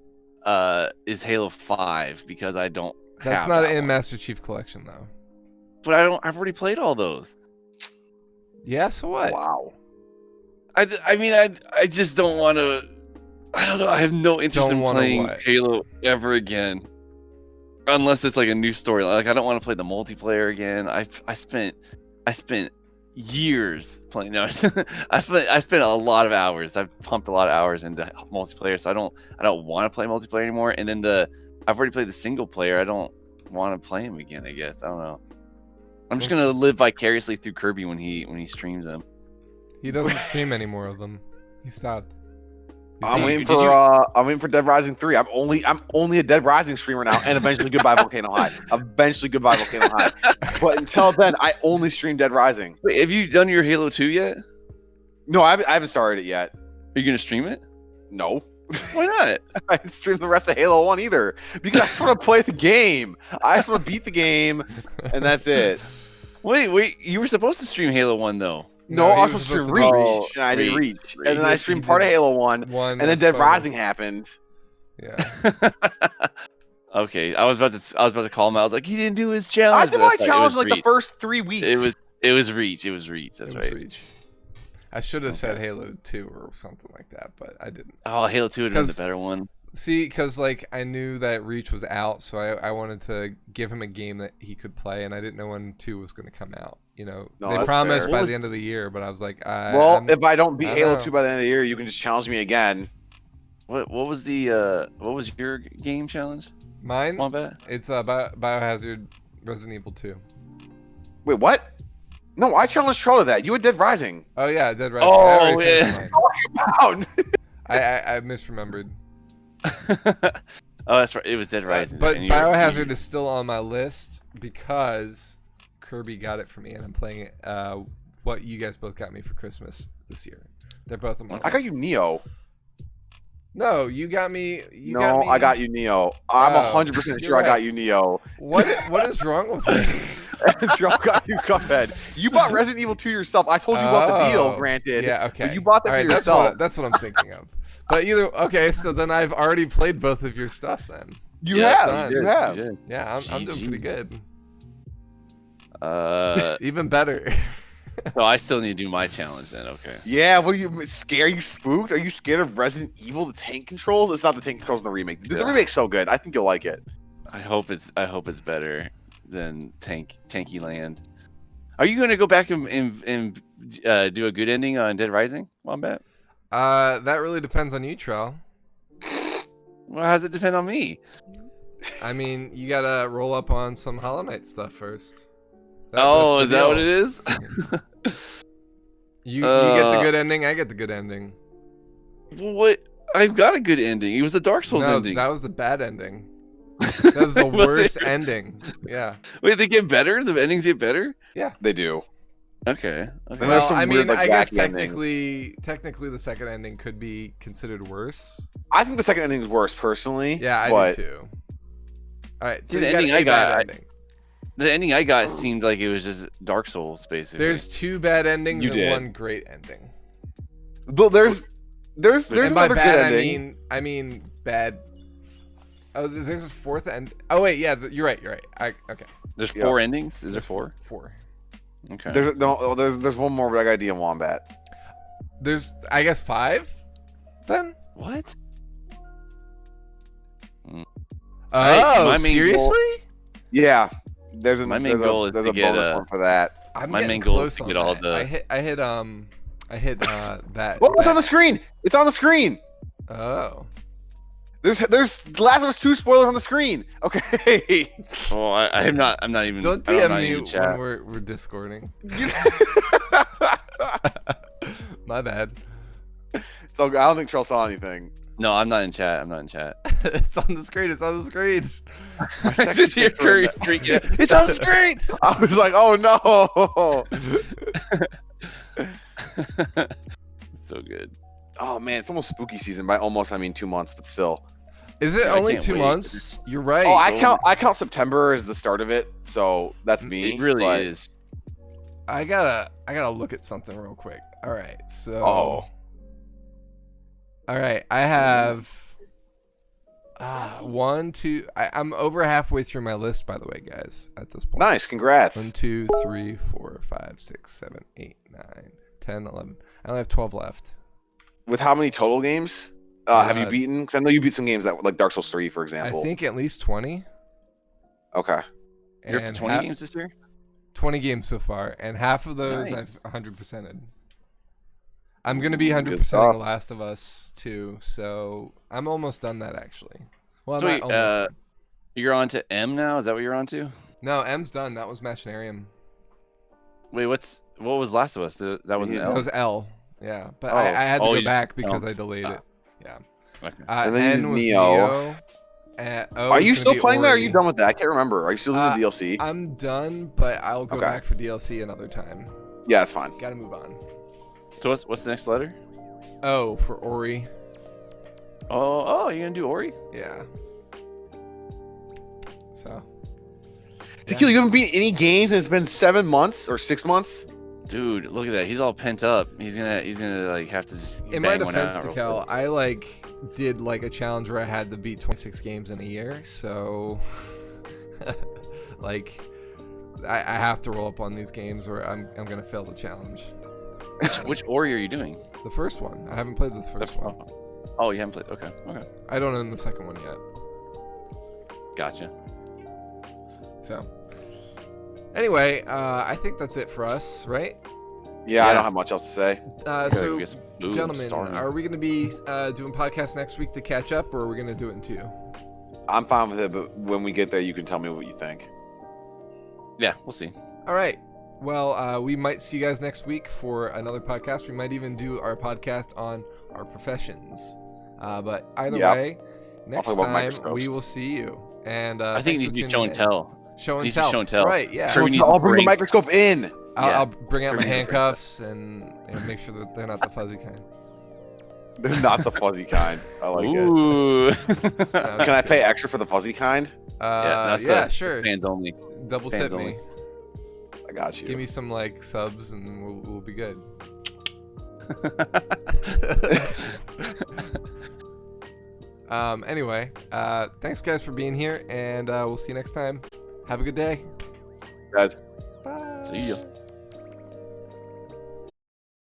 is Halo 5 because I don't. That's have not that in one. Master Chief Collection though. But I don't. I've already played all those. Yeah. So what? Wow. I mean, I just don't want to. I don't know. I have no interest Don't in wanna playing what? Halo ever again, unless it's like a new story. Like I don't want to play the multiplayer again. I spent years playing. No, I spent a lot of hours. I've pumped a lot of hours into multiplayer, so I don't want to play multiplayer anymore. And then I've already played the single player. I don't want to play him again. I guess I don't know. I'm just gonna live vicariously through Kirby when he streams them. He doesn't stream any more of them. He stopped. He's I'm done. waiting for Dead Rising 3. I'm only a Dead Rising streamer now, and eventually Goodbye Volcano High. But until then, I only stream Dead Rising. Wait, have you done your Halo 2 yet? No, I haven't started it yet. Are you gonna stream it? No. Why not? I didn't stream the rest of Halo 1 either. Because I just want to play the game. I just want to beat the game, and that's it. Wait, you were supposed to stream Halo 1 though. No, he I was was supposed to supposed stream to Reach, and I did Reach. And then I He streamed did part of Halo 1, One and then as Dead bonus. Rising happened. Yeah. Okay, I was about to call him out. I was like, he didn't do his I challenge. did but my that's right, it challenge was in like the Reach. first 3 weeks. It was Reach. That's It was right. Reach. I should have said Halo 2 or something like that, but I didn't. Oh, Halo 2 would have been the 'Cause- better one. See, because like I knew that Reach was out, so I wanted to give him a game that he could play, and I didn't know when 2 was going to come out. You know, No, they that's promised fair. by What was- the end of the year, but I was like, if I don't beat I Halo know. 2 by the end of the year, you can just challenge me again. What was your game challenge? mine, Wombat? it's Biohazard Resident Evil 2. Wait, what? No, I challenged Troll to that. You had Dead Rising. Oh yeah, Dead Rising. Oh, I already yeah. finished mine. Wow. I misremembered. Oh, that's right. It was Dead Rising. But and you were- Biohazard is still on my list because Kirby got it for me, and I'm playing it. What you guys both got me for Christmas this year. They're both on my I got you Neo. No, you got me. You No, got me. I got you, Neo. I'm Oh, 100% you're sure I got right. you, Neo. What is wrong with me? Joe got you, Cuphead. You bought Resident Evil 2 yourself. I told you about the deal, Oh, granted. Yeah, okay. But you bought that All for right, yourself. that's what I'm thinking of. But okay, so then I've already played both of your stuff then. You Yeah, have. done. You have. did. Yeah, I'm doing pretty GG. good. So Even better. I still need to do my challenge then. Okay. Yeah, what are you scared? You spooked? Are you scared of Resident Evil, the tank controls? It's not the tank controls in the remake. The Yeah. remake's so good. I think you'll like it. I hope it's better than Tanky Land. Are you going to go back and do a good ending on Dead Rising, Wombat? That really depends on you, Trell. Well, how does it depend on me? I mean, you gotta roll up on some Hollow Knight stuff first. Oh, that's is the that what deal. it is? You get the good ending, I get the good ending. Well, what? I've got a good ending. It was the Dark Souls No, ending. that was the bad ending. That was the Was it? worst ending. Yeah. Wait, they get better? The endings get better? They do. Okay. And Okay. there's Well, some I weird, mean, like, I guess wacky endings. technically the second ending could be considered worse. I think the second ending's worse, personally. Yeah, I but do too. All right, so See, the you got ending a I got- bad ending. The ending I got seemed like it was just Dark Souls, basically. There's two bad endings You and did. one great ending. But there's And by another good bad, ending. I mean bad. Oh, there's a fourth end. Oh wait, yeah, you're right. Okay, There's Yeah. 4 endings? Is there 4? 4. Okay. There's one more, but I got idea on Wombat. There's, I guess, 5. Then. What? Oh, my main seriously? Yeah, there's a My main there's goal a, is there's to a get bonus a- one for that. I'm My getting main goal is close to on get all that. the- I hit that. Oh, it's on the screen. It's on the screen. Oh. There's Last of Us 2 spoilers on the screen. Okay. Oh, I'm not even. Don't I'm DM not me even when chat. we're discording. My bad. So I don't think Trell saw anything. No, I'm not in chat. I'm not in chat. It's on the screen. It's on the screen. My I just hear picture Curry in the- freaking out. It's on the screen. I was like, oh no. So good. Oh man, it's almost spooky season. By almost, I mean 2 months, but still. Is it I only can't 2 wait. months? You're right. Oh, so- I count September as the start of it, so that's me. It really but- is. I gotta look at something real quick. All right, so. Oh. All right, I have. 1, 2. I'm over halfway through my list, by the way, guys. At this point. Nice, congrats. 1, 2, 3, 4, 5, 6, 7, 8, 9, 10, 11. I only have 12 left. With how many total games have you Uh, beaten? Because I know you beat some games that like Dark Souls 3, for example. I think at least 20. Okay. You're up to and 20 games this year? 20 games so far, and half of those Nice. I've 100%ed. I'm gonna be Good 100%ing stuff. The Last of Us too, so I'm almost done that actually. Well, So I'm wait, not almost done. you're on to M now? Is that what you're on to? No, M's done. That was Machinarium. Wait, what was Last of Us? That was an Yeah, That L? was L. Yeah, but Oh. I had to Oh, go you just- back because oh. I delayed Ah. it. Yeah. Okay. And then you N did was Neo. Neo. O Are was you gonna still be playing that? Or are Ori. you done with that? I can't remember. Are you still doing Uh, the DLC? I'm done, but I'll go Okay. back for DLC another time. Yeah, that's fine. Gotta move on. So what's the next letter? Oh, for Ori. Oh, you're gonna do Ori? Yeah. So. Tequila, you haven't beat any games and it's been 7 months or 6 months? Dude, look at that. He's all pent up. He's gonna like have to just In my bang one defense, out real Decal, quick. I like did like a challenge where I had to beat 26 games in a year, so like I have to roll up on these games or I'm gonna fail the challenge. Which Ori are you doing? The first one, I haven't played the first one. Oh, you haven't played. Okay. I don't own the second one yet. Gotcha. So anyway, I think that's it for us, right? Yeah, I Yeah. don't have much else to say. Okay, So we get some food, gentlemen, starving. are we gonna be doing podcasts next week to catch up, or are we gonna do it in 2? I'm fine with it, but when we get there, you can tell me what you think. Yeah, we'll see. All right. Well, we might see you guys next week for another podcast. We might even do our podcast on our professions. But either Yep. way, next talk about time microscopes. we will see you. And I think thanks it for needs to be tuning show and in. tell. Show and Needs to be tell. show and tell. Right? Yeah. Sure, we need I'll some bring the break. microscope in. I'll, Yeah. I'll bring out my Sure. handcuffs and make sure that they're not the fuzzy kind. They're not the fuzzy kind. I like it. Ooh. Can I pay extra for the fuzzy kind? Yeah, sure. Fans only. Double fans tip only. me. I got you. Give me some like subs and we'll be good. Anyway, thanks guys for being here, and we'll see you next time. Have a good day. Guys. Bye. See ya.